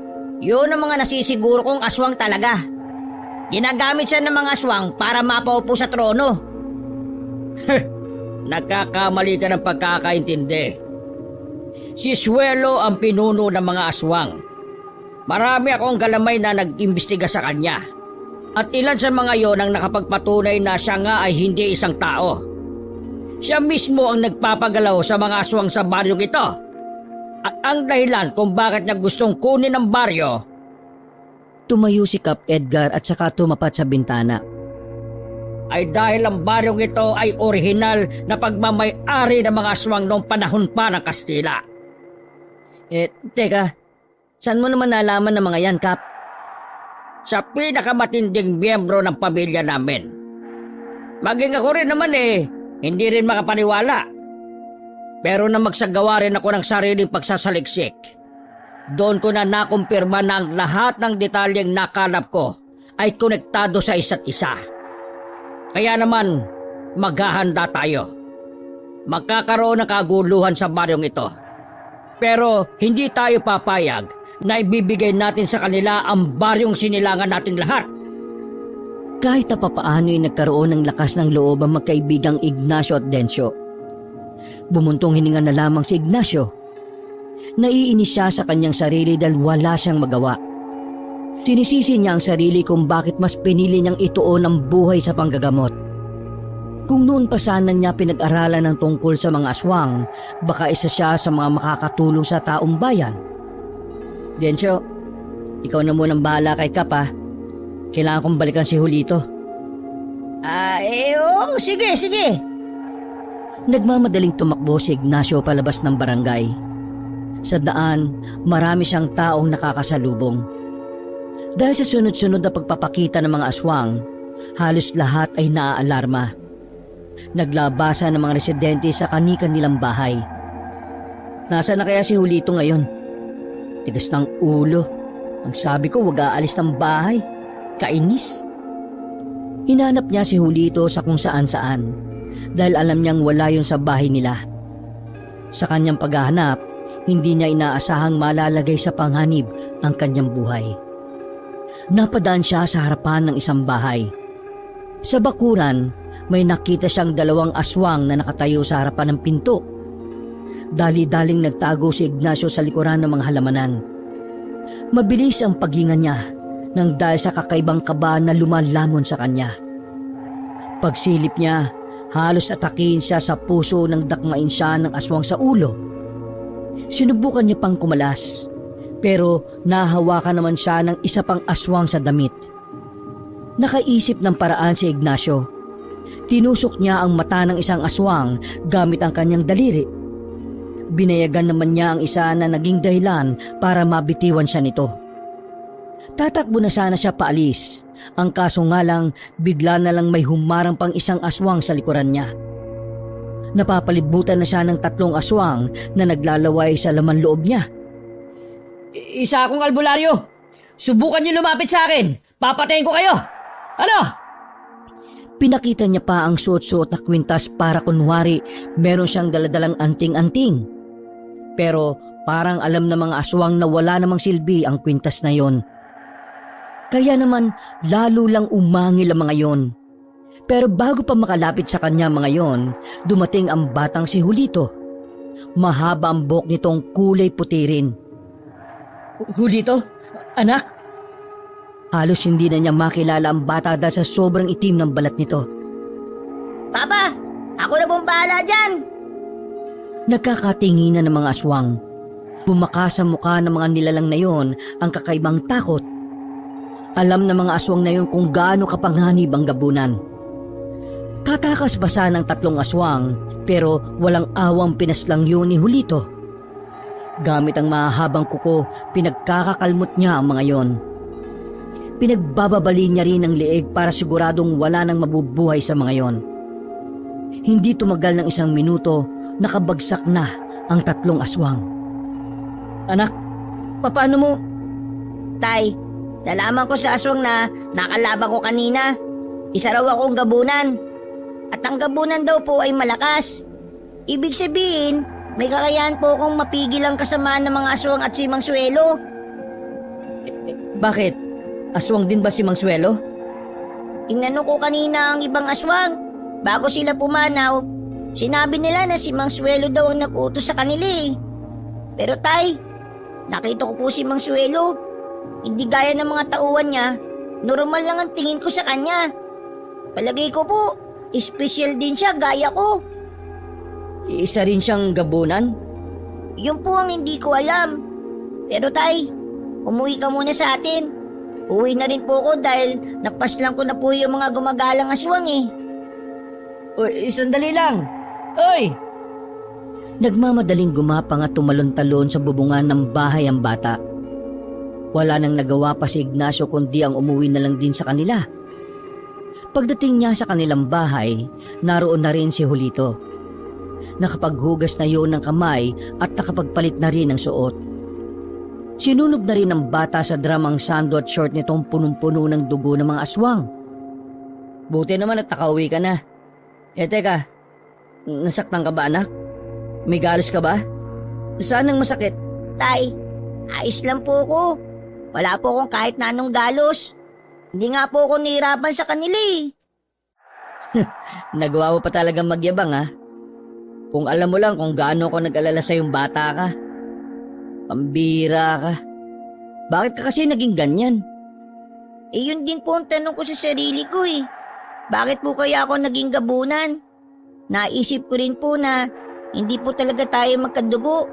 yun ang mga nasisiguro kong aswang talaga. Ginagamit siya ng mga aswang para mapaupo sa trono. Nagkakamali ka ng pagkakaintindi. Si Suelo ang pinuno ng mga aswang. Marami akong galamay na nag-imbestiga sa kanya. At ilan sa mga yon ang nakapagpatunay na siya nga ay hindi isang tao. Siya mismo ang nagpapagalaw sa mga aswang sa baryong ito. At ang dahilan kung bakit niya gustong kunin ang baryo. Tumayo si Kap Edgar at saka tumapat sa bintana. Ay dahil ang baryong ito ay orihinal na pagmamay-ari ng mga aswang noong panahon pa ng Kastila. Teka, saan mo naman nalaman ng mga yan, Kap? Sa pinakamatinding miyembro ng pamilya namin. Maging ako rin naman hindi rin makapaniwala. Pero na magsagawa rin ako ng sariling pagsasaliksik. Doon ko na nakumpirma na ang lahat ng detalyeng nakalap ko ay konektado sa isa't isa. Kaya naman, maghahanda tayo. Magkakaroon ng kaguluhan sa baryong ito. Pero hindi tayo papayag na ibibigay natin sa kanila ang baryong sinilangan nating lahat. Kahit na papaano ay nagkaroon ng lakas ng loob ang magkaibigang Ignacio at Dencio. Bumuntong hininga na lamang si Ignacio. Naiinis siya sa kanyang sarili dahil wala siyang magawa. Sinisisi niya ang sarili kung bakit mas pinili niyang ituon ang buhay sa panggagamot. Kung noon pa sana niya pinag-aralan ng tungkol sa mga aswang, baka isa siya sa mga makakatulong sa taong bayan. Dencio, ikaw na munang bahala kay Kap ha. Kailangan kong balikan si Julito. Sige. Nagmamadaling tumakbo si Ignacio palabas ng barangay. Sa daan, marami siyang taong nakakasalubong. Dahil sa sunod-sunod na pagpapakita ng mga aswang, halos lahat ay naaalarma. Naglabasa ng mga residente sa kani-kanilang bahay. Nasaan na kaya si Julito ngayon? Tigas ng ulo. Ang sabi ko, wag aalis ng bahay. Kainis. Hinanap niya si Julito sa kung saan-saan dahil alam niyang wala yun sa bahay nila. Sa kanyang paghahanap, hindi niya inaasahang malalagay sa panganib ang kanyang buhay. Napadaan siya sa harapan ng isang bahay. Sa bakuran, may nakita siyang 2 aswang na nakatayo sa harapan ng pinto. Dali-daling nagtago si Ignacio sa likuran ng mga halamanan. Mabilis ang paghinga niya nang dahil sa kakaibang kaba na lumalamon sa kanya. Pagsilip niya, halos atakin siya sa puso nang dakmain siya ng aswang sa ulo. Sinubukan niya pang kumalas, pero nahawakan naman siya ng isa pang aswang sa damit. Nakaisip ng paraan si Ignacio. Tinusok niya ang mata ng isang aswang gamit ang kanyang daliri. Binayagan naman niya ang isa na naging dahilan para mabitiwan siya nito. Tatakbo na sana siya paalis. Ang kaso nga lang, bigla na lang may humarang pang isang aswang sa likuran niya. Napapalibutan na siya ng 3 aswang na naglalaway sa laman loob niya. Isa akong albularyo! Subukan niyo lumapit sa akin! Papatayin ko kayo! Ano? Pinakita niya pa ang suot-suot na kwintas para kunwari meron siyang daladalang anting-anting. Pero parang alam ng mga aswang na wala namang silbi ang kwintas na yon. Kaya naman lalo lang umangil ang mga yon. Pero bago pa makalapit sa kanya mga yon, dumating ang batang si Julito. Mahaba ang buhok nitong kulay puti rin. Julito? Anak? Halos hindi na niya makilala ang bata dahil sa sobrang itim ng balat nito. Papa, ako na pong bahala dyan. Nagkakatinginan ng mga aswang. Bumakas sa mukha ng mga nilalang na yon ang kakaibang takot. Alam ng mga aswang na yon kung gaano kapanganib ang gabunan. Tatakas pa sana ng 3 aswang pero walang awang pinaslang yun ni Julito. Gamit ang mahabang kuko, pinagkakakalmot niya ang mga yon. Pinagbababali niya rin ang leeg para siguradong wala nang mabubuhay sa mga yon. Hindi tumagal ng 1 minuto, nakabagsak na ang 3 aswang. Anak, paano mo? Tay, nalaman ko sa aswang na nakalaban ko kanina. Isa raw akong gabunan. At ang gabunan daw po ay malakas. Ibig sabihin, may kakayahan po akong mapigil ang kasamaan ng mga aswang at si Mang Suelo. Bakit? Aswang din ba si Mang Suelo? Tinanong ko kanina ang ibang aswang. Bago sila pumanaw, sinabi nila na si Mang Suelo daw ang nag-utos sa kanila eh. Pero tay, nakita ko po si Mang Suelo. Hindi gaya ng mga tauhan niya, normal lang ang tingin ko sa kanya. Palagay ko po, espesyal din siya gaya ko. Isa rin siyang gabunan? Yun po ang hindi ko alam. Pero tay, umuwi ka muna sa atin. Uwi na rin po ko dahil napaslang ko na po yung mga gumagalang aswang eh. Uy, sandali lang! Uy! Nagmamadaling gumapang at tumalon-talon sa bubungan ng bahay ang bata. Wala nang nagawa pa si Ignacio kundi ang umuwi na lang din sa kanila. Pagdating niya sa kanilang bahay, naroon na rin si Julito. Nakapaghugas na yun ng kamay at nakapagpalit na rin ng suot. Sinunog na rin ng bata sa dramang sando at short nitong punong-puno ng dugo ng mga aswang. Buti naman at nakauwi ka na. Teka, nasaktan ka ba anak? May galos ka ba? Saan ang masakit? Tay, ayos lang po ko. Wala po akong kahit na anong galos. Hindi nga po ako nahirapan sa kanila eh. Nagawa mo pa talagang magyabang ha? Kung alam mo lang kung gaano ako nag-alala sa yung bata ka. Pambira ka. Bakit ka kasi naging ganyan? Eh yun din po ang tanong ko sa sarili ko eh. Bakit po kaya ako naging gabunan? Naisip ko rin po na hindi po talaga tayo magkadugo.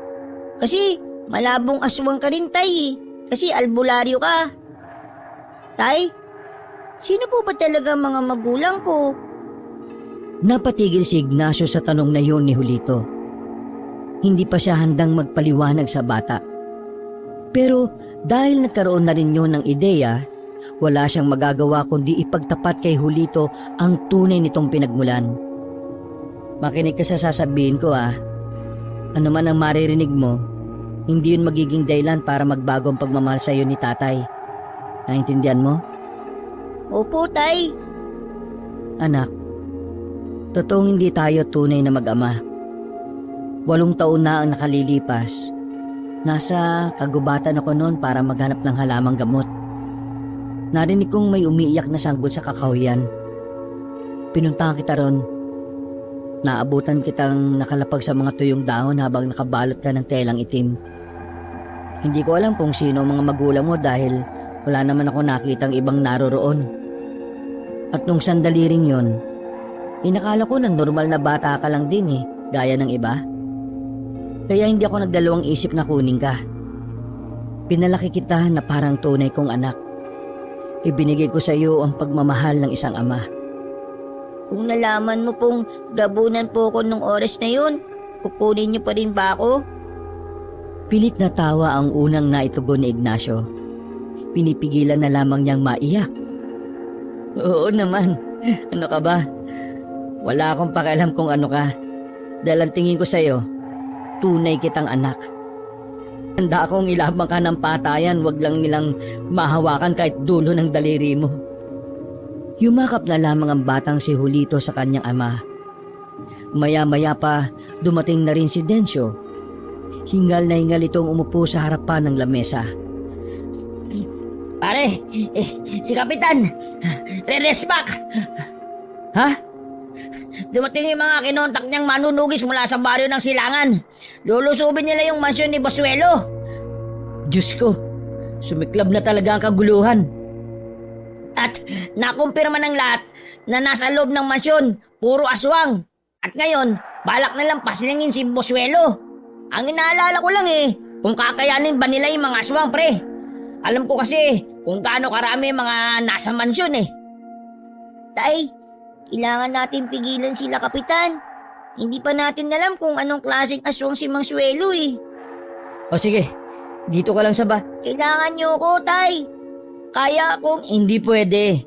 Kasi malabong aswang ka rin tay eh. Kasi albularyo ka. Tay, sino po ba talaga mga magulang ko? Napatigil si Ignacio sa tanong na yun ni Julito. Hindi pa siya handang magpaliwanag sa bata. Pero dahil nagkaroon na rin yun ng ideya, wala siyang magagawa kundi ipagtapat kay Julito ang tunay nitong pinagmulan. Makinig ka sa sasabihin ko ah. Ano man ang maririnig mo, hindi yun magiging dahilan para magbago ang pagmamahal sa iyo ni tatay. Naintindihan mo? Opo, tay. Anak, totoong hindi tayo tunay na mag-ama. 8 taon na ang nakalilipas. Nasa kagubatan ako noon para maghanap ng halamang gamot. Narinig kong may umiiyak na sanggol sa kakahuyan. Pinuntahan kita ron. Naabutan kitang nakalapag sa mga tuyong dahon habang nakabalot ka ng telang itim. Hindi ko alam kung sino ang mga magulang mo dahil wala naman ako nakitang ibang naroroon. At nung sandali ring yun, inakala ko ng normal na bata ka lang din eh, gaya ng iba. Kaya hindi ako nagdalawang isip na kunin ka. Pinalaki kita na parang tunay kong anak. Ibinigay ko sa iyo ang pagmamahal ng isang ama. Kung nalaman mo pong gabunan po ko nung oras na yun, kukunin niyo pa rin ba ako? Pilit na tawa ang unang naitugon ni Ignacio. pinipigilan na lamang niyang maiyak. Oo naman, ano ka ba? Wala akong pakialam kung ano ka. Dahil ang tingin ko sa'yo, tunay kitang anak. Handa akong ilabang ka ng patayan, wag lang nilang mahawakan kahit dulo ng daliri mo. Yumakap na lamang ang batang si Julito sa kanyang ama. Maya-maya pa, dumating na rin si Dencio. Hingal na hingal itong umupo sa harapan ng lamesa. Pare, si Kapitan, re-respack. Ha? Dumating yung mga kinontak niyang manunugis mula sa baryo ng Silangan. Lulusubin nila yung mansyon ni Bosuelo. Diyos ko, sumiklab na talaga ang kaguluhan. At nakumpirma ng lahat na nasa loob ng mansyon, puro aswang. At ngayon, balak nilang pasilingin si Bosuelo. Ang inaalala ko lang kung kakayanin ba nila yung mga aswang, pre. Alam ko kasi kung gaano karami mga nasa mansyon Tay, kailangan natin pigilan sila, Kapitan. Hindi pa natin alam kung anong klaseng aswang si Mang Suelo O sige, dito ka lang sa Kailangan niyo ko, Tay. Kaya kung... Hindi pwede.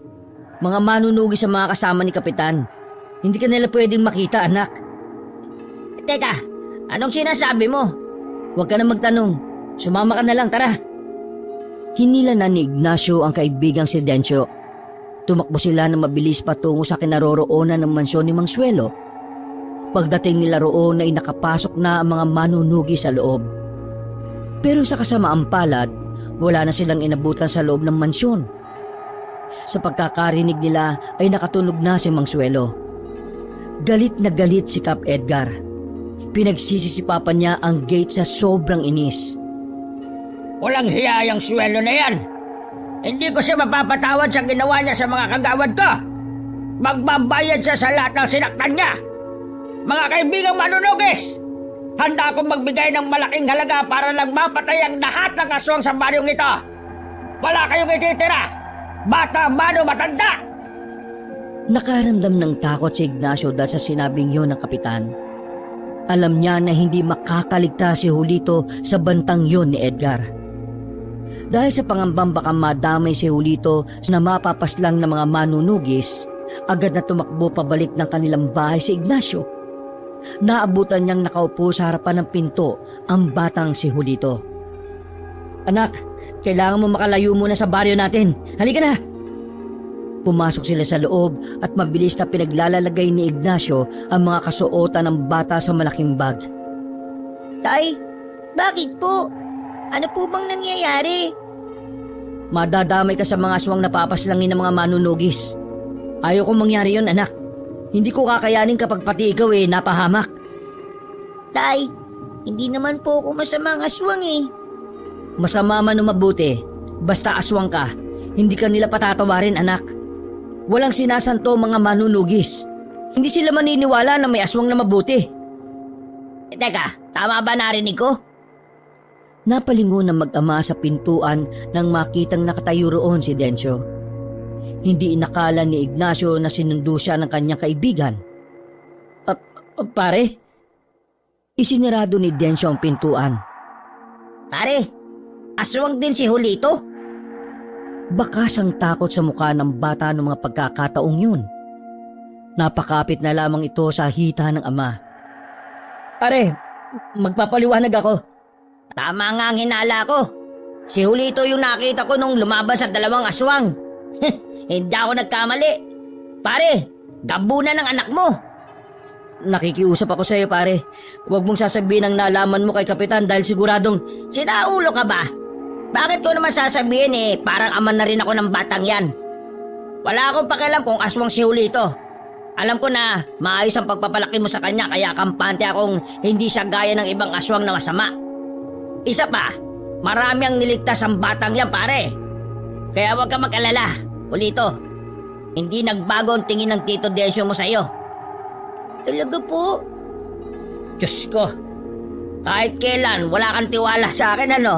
Mga manunugi sa mga kasama ni Kapitan. Hindi ka nila pwedeng makita, anak. Teka, anong sinasabi mo? Huwag ka na magtanong. Sumama ka na lang, tara. Hinila na ni Ignacio ang kaibigang si Dencio. Tumakbo sila na mabilis patungo sa kinaroroonan ng mansyon ni Mang Suelo. Pagdating nila roon ay nakapasok na ang mga manunugi sa loob. Pero sa kasamaang palad, wala na silang inabutan sa loob ng mansyon. Sa pagkakarinig nila ay nakatunog na si Mang Suelo. Galit na galit si Kap Edgar. Pinagsisisipapan niya ang gate sa sobrang inis. Walang hiya yung Suelo na yan. Hindi ko siya mapapatawad sa ginawa niya sa mga kagawad ko. Magbabayad siya sa lahat ng sinaktan niya. Mga kaibigang manunugis, handa akong magbigay ng malaking halaga para lang mapatay ang lahat ng aswang sa baryong ito. Wala kayong ititira. Bata, mano, matanda. Nakaramdam ng takot si Ignacio dahil sa sinabing yun ng kapitan. Alam niya na hindi makakaligtas si Julito sa bantang yun ni Edgar. Dahil sa pangambang baka madamay si Julito sa mapapaslang ng mga manunugis, agad na tumakbo pabalik ng kanilang bahay si Ignacio. Naabutan niyang nakaupo sa harapan ng pinto ang batang si Julito. Anak, kailangan mo makalayo muna sa baryo natin. Halika na! Pumasok sila sa loob at mabilis na pinaglalalagay ni Ignacio ang mga kasuotan ng bata sa malaking bag. Tay, bakit po? Ano po bang nangyayari? Madadamay ka sa mga aswang napapaslangin ng mga manunugis. Ayaw kong mangyari yun, anak. Hindi ko kakayanin kapag pati ikaw napahamak. Tay, hindi naman po ako masamang aswang Masama man o mabuti, basta aswang ka, hindi ka nila patatawarin, anak. Walang sinasanto mga manunugis. Hindi sila maniniwala na may aswang na mabuti. Teka, tama ba narinig ko? Napalingon ng mag-ama sa pintuan nang makitang nakatayo roon si Dencio. Hindi inakala ni Ignacio na sinundo siya ng kanyang kaibigan. Pare? Isinarado ni Dencio ang pintuan. Pare, aswang din si Julito? Bakas ang takot sa mukha ng bata ng mga pagkakataong yun. Napakapit na lamang ito sa hita ng ama. Pare, magpapaliwanag ako. Tama nga ang hinala ko. Si Julito yung nakita ko nung lumaban sa dalawang aswang. Hindi ako nagkamali. Pare, gabunan ng anak mo. Nakikiusap ako sa iyo, pare. Huwag mong sasabihin ang nalaman mo kay Kapitan dahil siguradong... Sinaulo ka ba? Bakit ko naman sasabihin parang ama na rin ako ng batang yan. Wala akong pakialam kung aswang si Julito. Alam ko na maayos ang pagpapalaki mo sa kanya kaya kampante akong hindi siya gaya ng ibang aswang na masama. Isa pa, marami ang niligtas ang batang yan, pare. Kaya huwag ka mag-alala, Julito. Hindi nagbago ang tingin ng Tito Dencio mo sa'yo. Talaga po? Diyos ko, kahit kailan wala kang tiwala sa akin, ano?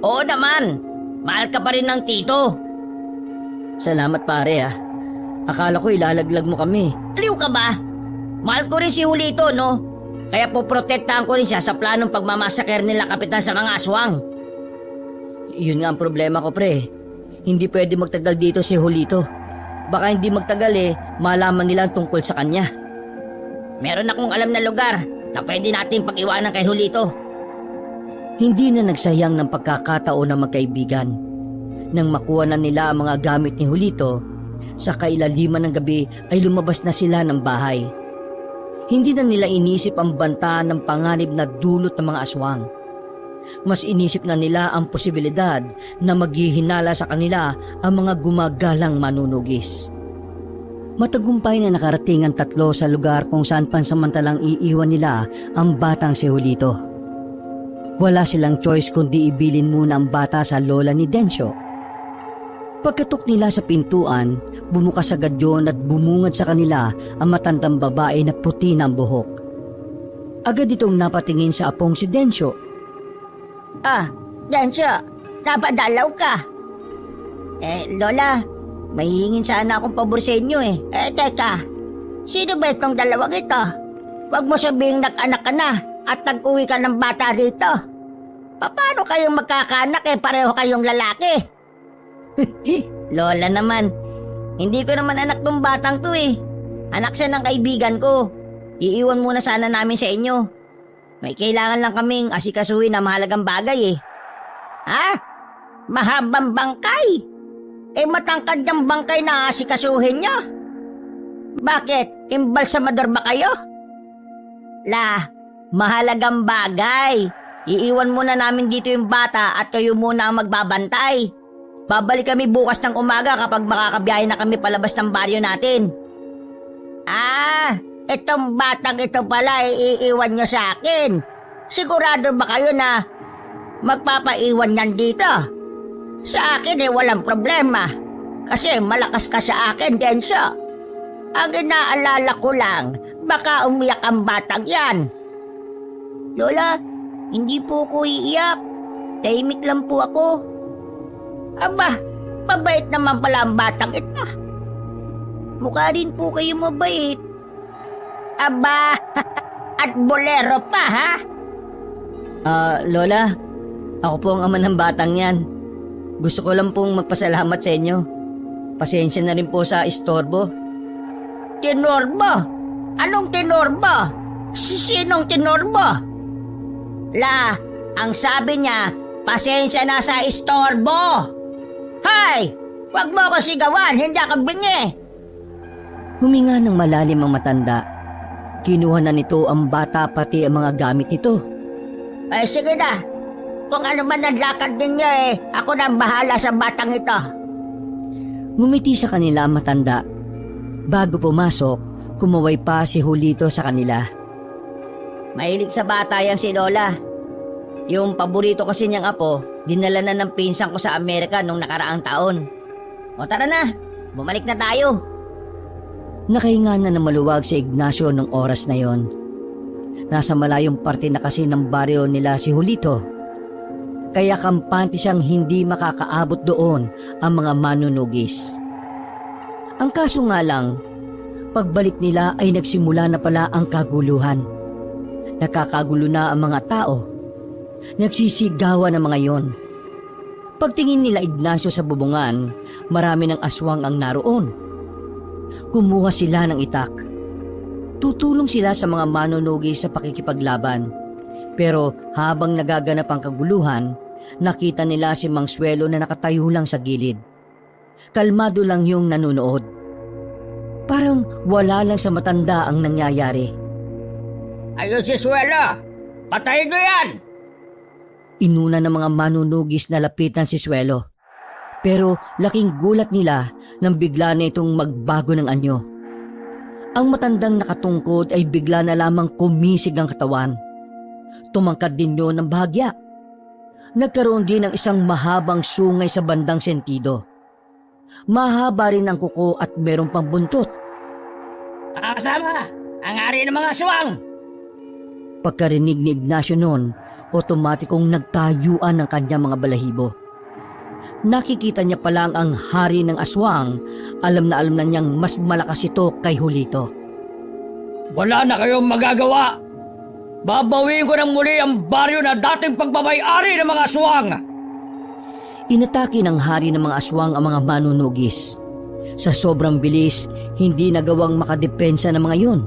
Oo naman, mahal ka pa rin ng Tito. Salamat, pare, Akala ko ilalaglag mo kami. Aliw ka ba? Mahal ko rin si Julito, no? Kaya poprotektahan ko rin siya sa planong pagmamasaker nila Kapitan sa mga aswang. Yun nga ang problema ko, pre. hindi pwede magtagal dito si Julito. Baka hindi magtagal malaman nila ang tungkol sa kanya. Meron akong alam na lugar na pwede natin pag-iwanan kay Julito. Hindi na nagsayang ng pagkakataon ng magkaibigan. Nang makuha na nila ang mga gamit ni Julito, sa kailaliman ng gabi ay lumabas na sila ng bahay. Hindi na nila inisip ang banta ng panganib na dulot ng mga aswang. Mas inisip na nila ang posibilidad na maghihinala sa kanila ang mga gumagalang manunugis. Matagumpay na nakarating ang tatlo sa lugar kung saan pansamantalang iiwan nila ang batang si Julito. Wala silang choice kundi ibilin muna ang bata sa lola ni Dencio. Pagkatok nila sa pintuan, bumukas agad yun at bumungad sa kanila ang matandang babae na puti ng buhok. Agad itong napatingin sa apong si Dencio. Dencio, napadalaw ka. Lola, may hingin sana akong pabor sa inyo teka, sino ba itong dalawang ito? Huwag mo sabihing nag-anak ka na at nag-uwi ka ng bata rito. Paano kayong magkakanak pareho kayong lalaki? Lola naman, hindi ko naman anak ng batang to Anak siya ng kaibigan ko. Iiwan muna sana namin sa inyo. May kailangan lang kaming asikasuhin na mahalagang bagay Mahabang bangkay? Matangkad yung bangkay na asikasuhin nyo? Bakit? Imbalsamador ba kayo? Mahalagang bagay. Iiwan muna namin dito yung bata at kayo muna ang magbabantay. Babalik kami bukas ng umaga kapag makakabiyahe na kami palabas ng baryo natin. Itong batang ito pala iiwan nyo sa akin. Sigurado ba kayo na magpapaiwan yan dito? Sa akin walang problema. Kasi malakas ka sa akin, Dencio. Ang inaalala ko lang, baka umiyak ang batang yan. Lola, hindi po ako iiyak. Tahimik lang po ako. Aba, mabait naman pala ang batang ito. Mukha din po kayo mabait. Aba, at bolero pa Lola, ako po ang ama ng batang yan. Gusto ko lang pong magpasalamat sa inyo. Pasensya na rin po sa istorbo. Tinorbo? Anong tinorbo? Sinong tinorbo? Ang sabi niya, pasensya na sa istorbo. Hay! Huwag mo ako sigawan, hindi ako bingi. Huminga ng malalim ang matanda. Kinuha na nito ang bata pati ang mga gamit nito. Sige na. Kung ano man ang lakad ninyo ako na ang bahala sa batang ito. Ngumiti sa kanila ang matanda. Bago pumasok, kumaway pa si Julito sa kanila. Mahilig sa bata yan si Lola. Yung paborito kasi niyang apo, dinala na ng pinsan ko sa Amerika nung nakaraang taon. O tara na, bumalik na tayo. Nakahinga na ng maluwag si Ignacio ng oras na yon. Nasa malayong parte na kasi ng baryo nila si Julito. Kaya kampante siyang hindi makakaabot doon ang mga manunugis. Ang kaso nga lang, pagbalik nila ay nagsimula na pala ang kaguluhan. Nakakagulo na ang mga tao. Nagsisigawan ang mga yon. Pagtingin nila Ignacio sa bubungan, marami ng aswang ang naroon. Kumuha sila ng itak. Tutulong sila sa mga manunugi sa pakikipaglaban. Pero habang nagaganap ang kaguluhan, nakita nila si Mang Suelo na nakatayo lang sa gilid. Kalmado lang yung nanonood. Parang wala lang sa matanda ang nangyayari. Ayun si Suelo! Patayin mo yan! Inuna ng mga manunugis na lapitan si Suelo. Pero laking gulat nila nang bigla na itong magbago ng anyo. Ang matandang nakatungkod ay bigla na lamang kumisig ang katawan. Tumangkad din yun ng bahagya. Nagkaroon din ng isang mahabang sungay sa bandang sentido. Mahaba rin ang kuko at merong pang buntot. Kasama! Ang ari ng mga aswang! Pagkarinig ni Ignacio noon, otomatikong nagtayuan ng kanyang mga balahibo. Nakikita niya pa lang ang hari ng aswang, alam na niyang mas malakas ito kay Julito. Wala na kayong magagawa! Babawiin ko ng muli ang baryo na dating pagmamay-ari ng mga aswang! Inatake ng hari ng mga aswang ang mga manunugis. Sa sobrang bilis, hindi nagawang makadepensa ng mga yon.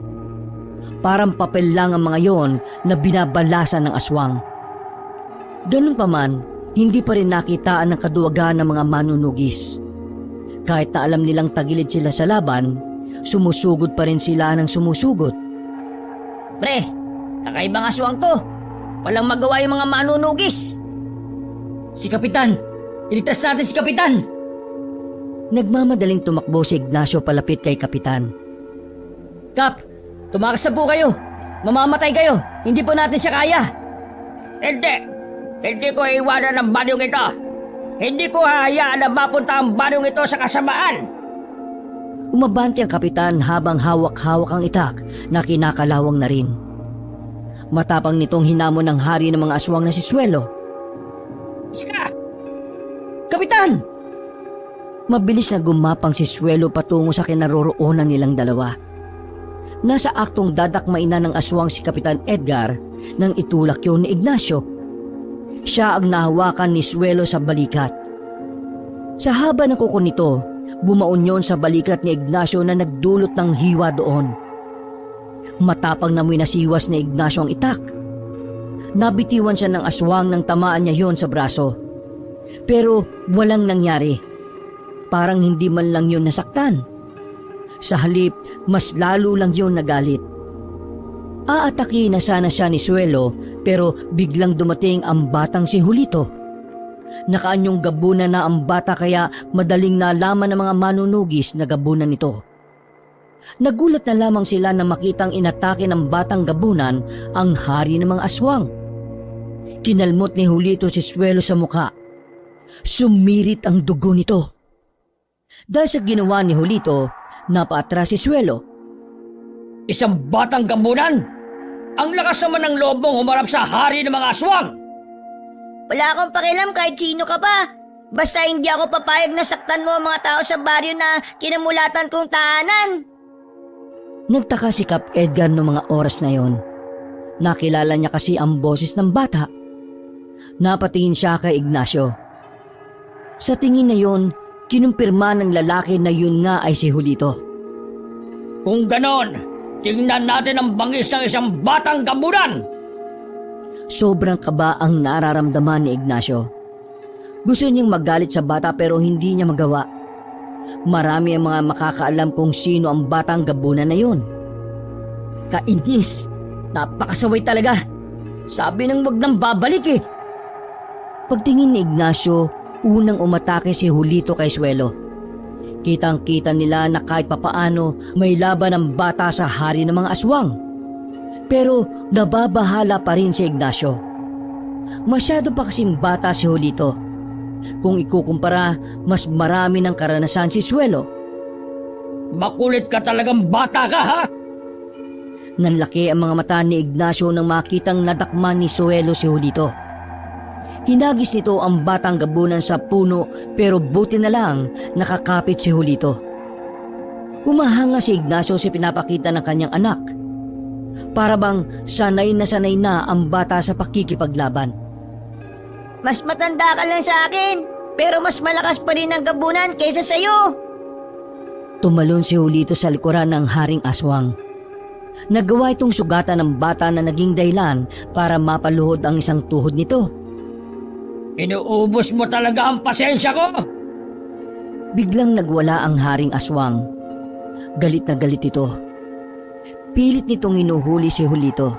Parang papel lang ang mga yon na binabalasan ng aswang. Ganun pa man, hindi pa rin nakitaan ng kaduwagan ng mga manunugis. Kahit na alam nilang tagilid sila sa laban, sumusugod pa rin sila ng sumusugod. Pre, kakaibang aswang to. Walang magawa yung mga manunugis. Si Kapitan! Iligtas natin si Kapitan! Nagmamadaling tumakbo si Ignacio palapit kay Kapitan. Kap! Tumakas na po kayo! Mamamatay kayo! Hindi po natin siya kaya! Hindi! Hindi ko iwanan ang baryong ito! Hindi ko hahayaan na mapunta ang baryong ito sa kasamaan! Umabante ang Kapitan habang hawak-hawak ang itak na kinakalawang na rin. Matapang nitong hinamon ng hari ng mga aswang na si Suelo. Iska! Kapitan! Mabilis na gumapang si Suelo patungo sa kinaroroonan nilang dalawa. Nasa aktong dadakmain na ng aswang si Kapitan Edgar nang itulak yun ni Ignacio. Siya ang nahawakan ni Suelo sa balikat. Sa haba ng kuko nito, bumaon yon sa balikat ni Ignacio na nagdulot ng hiwa doon. Matapang na mo'y nasiwas ni Ignacio ang itak. Nabitiwan siya ng aswang nang tamaan niya yon sa braso. Pero walang nangyari. Parang hindi man lang yun nasaktan. Sa halip, mas lalo lang yun nagalit. Aataki na sana siya ni Suelo pero biglang dumating ang batang si Julito. Nakaanyong gabunan na ang bata kaya madaling nalaman ng mga manunugis na gabunan nito. Nagulat na lamang sila na makitang inatake ng batang gabunan ang hari ng mga aswang. Kinalmot ni Julito si Suelo sa muka. Sumirit ang dugo nito. Dahil sa ginawa ni Julito, napaatras si Suelo. Isang batang gabunan! Ang lakas naman ng loob mong humarap sa hari ng mga aswang! Wala akong pakialam kahit sino ka pa. Basta hindi ako papayag na saktan mo ang mga tao sa baryo na kinamulatan kong tahanan. Nagtaka si Kap Edgar noong mga oras na yon. Nakilala niya kasi ang boses ng bata. Napatingin siya kay Ignacio. Sa tingin na yon, kinumpirma ng lalaki na yun nga ay si Julito. Kung ganon, tingnan natin ang bangis ng isang batang gabunan! Sobrang kaba ang nararamdaman ni Ignacio. Gusto niyang magalit sa bata pero hindi niya magawa. Marami ang mga makakaalam kung sino ang batang gabunan na yun. Kainis! Napakasaway talaga! Sabi nang wag nang babalik eh! Pagtingin ni Ignacio, unang umatake si Julito kay Suelo. Kitang-kita nila na kahit papaano may laban ang bata sa hari ng mga aswang. Pero nababahala pa rin si Ignacio. Masyado pa kasing bata si Julito. Kung ikukumpara, mas marami ng karanasan si Suelo. Makulit ka talagang bata ka ha! Nanlaki ang mga mata ni Ignacio nang makitang nadakman ni Suelo si Julito. Hinagis nito ang batang gabunan sa puno pero buti na lang nakakapit si Julito. Humahanga si Ignacio sa pinapakita ng kanyang anak. Para bang sanay na ang bata sa pakikipaglaban. Mas matanda ka lang sa akin, pero mas malakas pa rin ang gabunan kaysa sa'yo. Tumalon si Julito sa likuran ng haring aswang. Nagawa itong sugatan ng bata na naging dahilan para mapaluhod ang isang tuhod nito. Inuubos mo talaga ang pasensya ko! Biglang nagwala ang haring aswang. Galit na galit ito. Pilit nitong hinuhuli si Julito.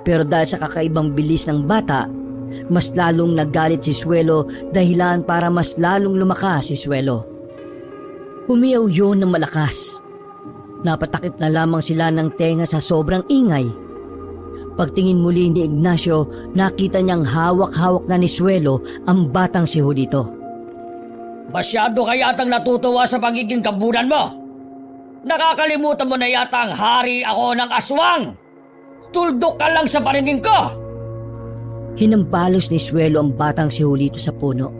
Pero dahil sa kakaibang bilis ng bata, mas lalong nagalit si Suelo dahilan para mas lalong lumakas si Suelo. Humiyaw yun ng malakas. Napatakip na lamang sila ng tenga sa sobrang ingay. Pagtingin muli ni Ignacio, nakita niyang hawak-hawak na ni Suelo ang batang si Julito. Masyado ka yatang natutuwa sa pagiging gabunan mo! Nakakalimutan mo na yata ang hari ako ng aswang! Tuldok ka lang sa paningin ko! Hinampalos ni Suelo ang batang si Julito sa puno.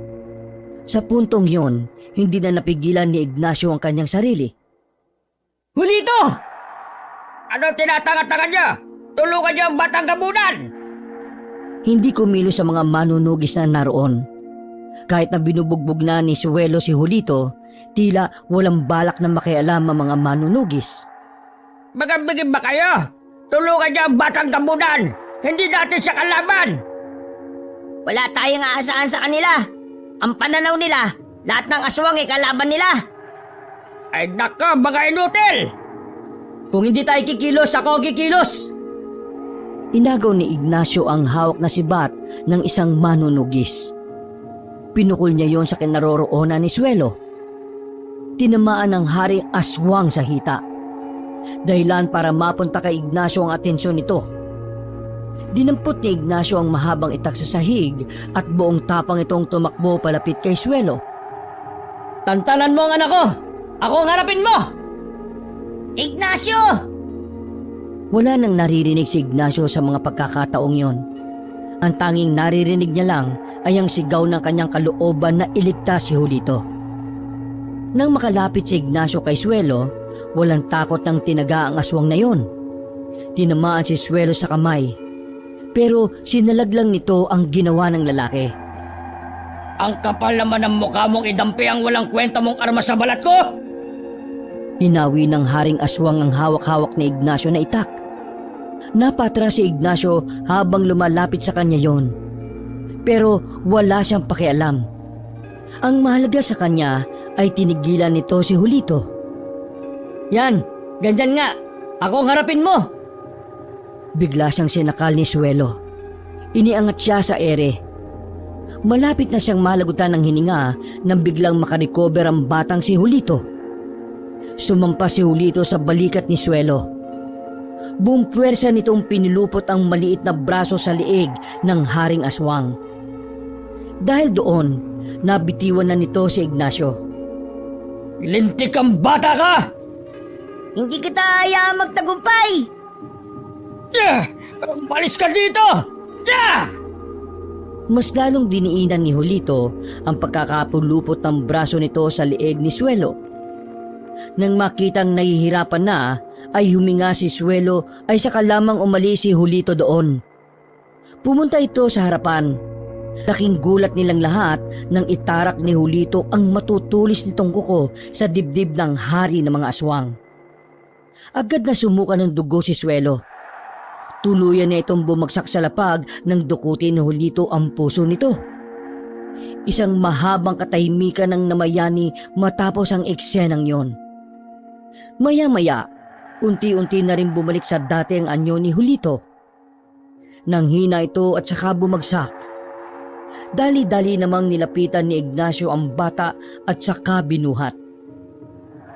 Sa puntong yon, hindi na napigilan ni Ignacio ang kanyang sarili. Julito! Ano tinatangat-tangat niya? Tulungan niyo ang batang gabunan! Hindi kumilos sa mga manunugis na naroon. Kahit na binubugbog na ni Suelo si Julito, tila walang balak na makialam ang mga manunugis. Magambigin ba kayo? Tulungan niyo ang batang gabunan! Hindi natin siya kalaban! Wala tayong aasahan sa kanila. Ang pananaw nila, lahat ng aswang ay kalaban nila. Ay nako, mga inutil! Kung hindi tayo kikilos, ako ang kikilos! Inagaw ni Ignacio ang hawak na sibat ng isang manunugis. Pinukol niya yon sa kinaroroonan ni Suelo. Tinamaan ng haring aswang sa hita. Dahilan para mapunta kay Ignacio ang atensyon nito. Dinampot ni Ignacio ang mahabang itak sa sahig at buong tapang itong tumakbo palapit kay Suelo. Tantanan mo ang anak ko! Ako ang harapin mo! Ignacio! Wala nang naririnig si Ignacio sa mga pagkakataong yon. Ang tanging naririnig niya lang ay ang sigaw ng kanyang kalooban na iligtas si Julito. Nang makalapit si Ignacio kay Suelo, walang takot ng tinaga ang aswang na yon. Tinamaan si Suelo sa kamay, pero sinalaglang nito ang ginawa ng lalaki. Ang kapal naman ng mukha mong idampi ang walang kwenta mong armas sa balat ko! Inawi ng haring aswang ang hawak-hawak ni Ignacio na itak. Napatras si Ignacio habang lumalapit sa kanya yon. Pero wala siyang pakialam. Ang mahalaga sa kanya ay tinigilan nito si Julito. Yan, ganyan nga. Ako ang harapin mo. Bigla siyang sinakal ni Suelo. Iniangat siya sa ere. Malapit na siyang malagutan ng hininga nang biglang makarecover ang batang si Julito. Sumampa si Julito sa balikat ni Suelo. Buong puwersa nitong pinilupot ang maliit na braso sa liig ng haring aswang. Dahil doon, nabitiwan na nito si Ignacio. Lintik ang bata ka! Hindi kita hayaang magtagumpay! Umalis ka dito! Mas lalong diniinan ni Julito ang pagkakapulupot ng braso nito sa liig ni Suelo. Nang makitang nahihirapan na, ay huminga si Suelo ay saka lamang umalis si Julito doon. Pumunta ito sa harapan. Laking gulat nilang lahat nang itarak ni Julito ang matutulis nitong kuko sa dibdib ng hari ng mga aswang. Agad na sumuka ng dugo si Suelo. Tuluyan na itong bumagsak sa lapag nang dukutin ni Julito ang puso nito. Isang mahabang katahimikan ng namayani matapos ang eksenang yon. Maya-maya, unti-unti na rin bumalik sa dati ang anyo ni Julito. Nang hina ito at saka bumagsak, dali-dali namang nilapitan ni Ignacio ang bata at saka binuhat.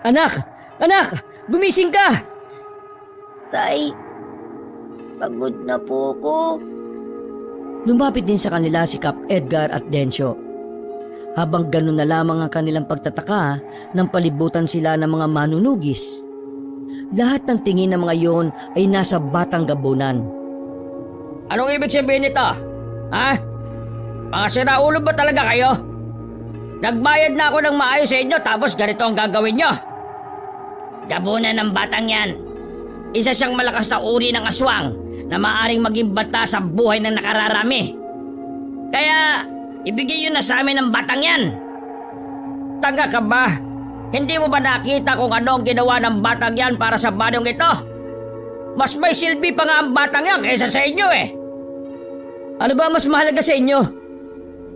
Anak! Anak! Gumising ka! Tay, pagod na po ko. Lumapit din sa kanila si Kap Edgar at Dencio. Habang ganun na lamang ang kanilang pagtataka nang palibutan sila ng mga manunugis. Lahat ng tingin ng mga yon ay nasa batang gabunan. Anong ibig sabihin nito? Ha? Mga siraulo ba talaga kayo? Nagbayad na ako ng maayos sa inyo tapos ganito ang gagawin nyo. Gabunan ng batang yan. Isa siyang malakas na uri ng aswang na maaring maging banta sa buhay ng nakararami. Kaya, ibigay yun na sa amin ng batang yan. Tanga ka ba? Hindi mo ba nakita kung ano ang ginawa ng batang yan para sa banong ito? Mas may silbi pa nga ang batang yan kaysa sa inyo eh. Ano ba mas mahalaga sa inyo?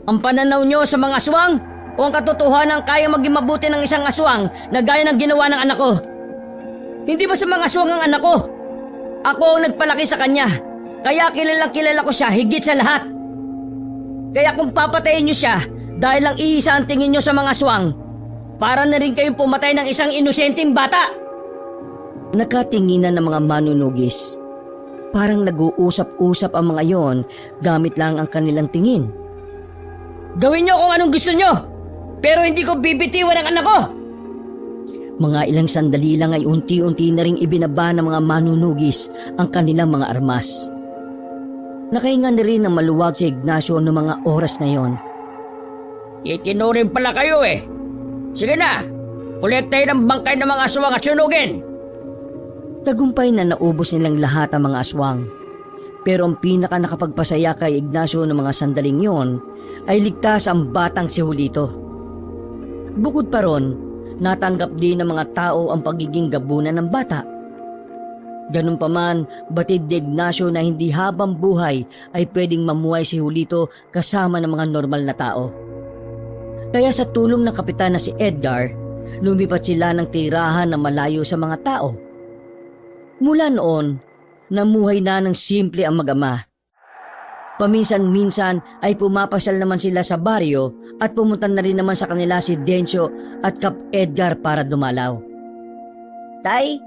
Ang pananaw nyo sa mga aswang o ang katotohanan kaya maging mabuti ng isang aswang na gaya ng ginawa ng anak ko? Hindi ba sa mga aswang ang anak ko? Ako ang nagpalaki sa kanya, kaya kilalang kilala ko siya higit sa lahat. Kaya kung papatayin nyo siya dahil lang iisa ang tingin nyo sa mga aswang, para na rin kayong pumatay ng isang inosenteng bata. Nakatinginan ng mga manunugis. Parang nag-uusap-usap ang mga yon gamit lang ang kanilang tingin. Gawin nyo kung anong gusto nyo, pero hindi ko bibitiwan ang anak ko. Mga ilang sandali lang ay unti-unti na ring ibinaba ng mga manunugis ang kanilang mga armas. Nakahinga na rin ng maluwag si Ignacio noong mga oras na yon. Itinurin pala kayo eh. Sige na, kolektahin ang bangkay ng mga aswang at sunugin. Tagumpay na naubos nilang lahat ang mga aswang. Pero ang pinaka nakapagpasaya kay Ignacio ng mga sandaling yon ay ligtas ang batang si Julito. Bukod pa ron, natanggap din ng mga tao ang pagiging gabunan ng bata. Ganun pa man, batid ni Ignacio na hindi habang buhay ay pwedeng mamuhay si Julito kasama ng mga normal na tao. Kaya sa tulong ng kapitan na si Edgar, lumipat sila ng tirahan na malayo sa mga tao. Mula noon, namuhay na ng simple ang mag-ama. Paminsan-minsan ay pumapasyal naman sila sa baryo at pumunta na rin naman sa kanila si Dencio at Kap Edgar para dumalaw. Tay,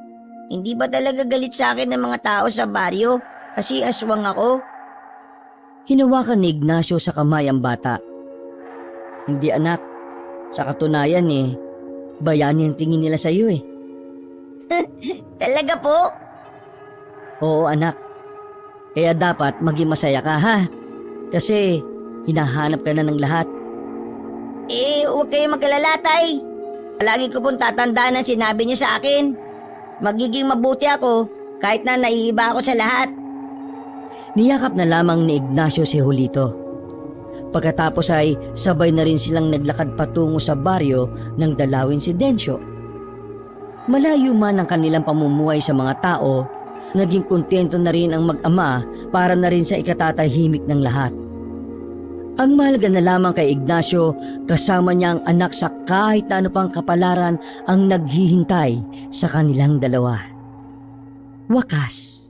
hindi ba talaga galit sa akin ng mga tao sa baryo kasi aswang ako? Hinawakan ni Ignacio sa kamay ang bata. Hindi anak, sa katunayan bayani ang tingin nila sa iyo Talaga po? Oo anak, kaya dapat maging masaya ka ha. Kasi hinahanap ka na ng lahat. Huwag kayong mag-alala, Tay. Palagi ko pong tatandaan ang sinabi niyo sa akin. Magiging mabuti ako kahit na naiiba ako sa lahat. Niyakap na lamang ni Ignacio si Julito. Pagkatapos ay sabay na rin silang naglakad patungo sa baryo nang dalawin si Dencio. Malayo man ang kanilang pamumuhay sa mga tao, naging kontento na rin ang mag-ama para na rin sa ikatatahimik ng lahat. Ang mahalaga na lamang kay Ignacio, kasama niya ang anak sa kahit na ano pang kapalaran ang naghihintay sa kanilang dalawa. Wakas.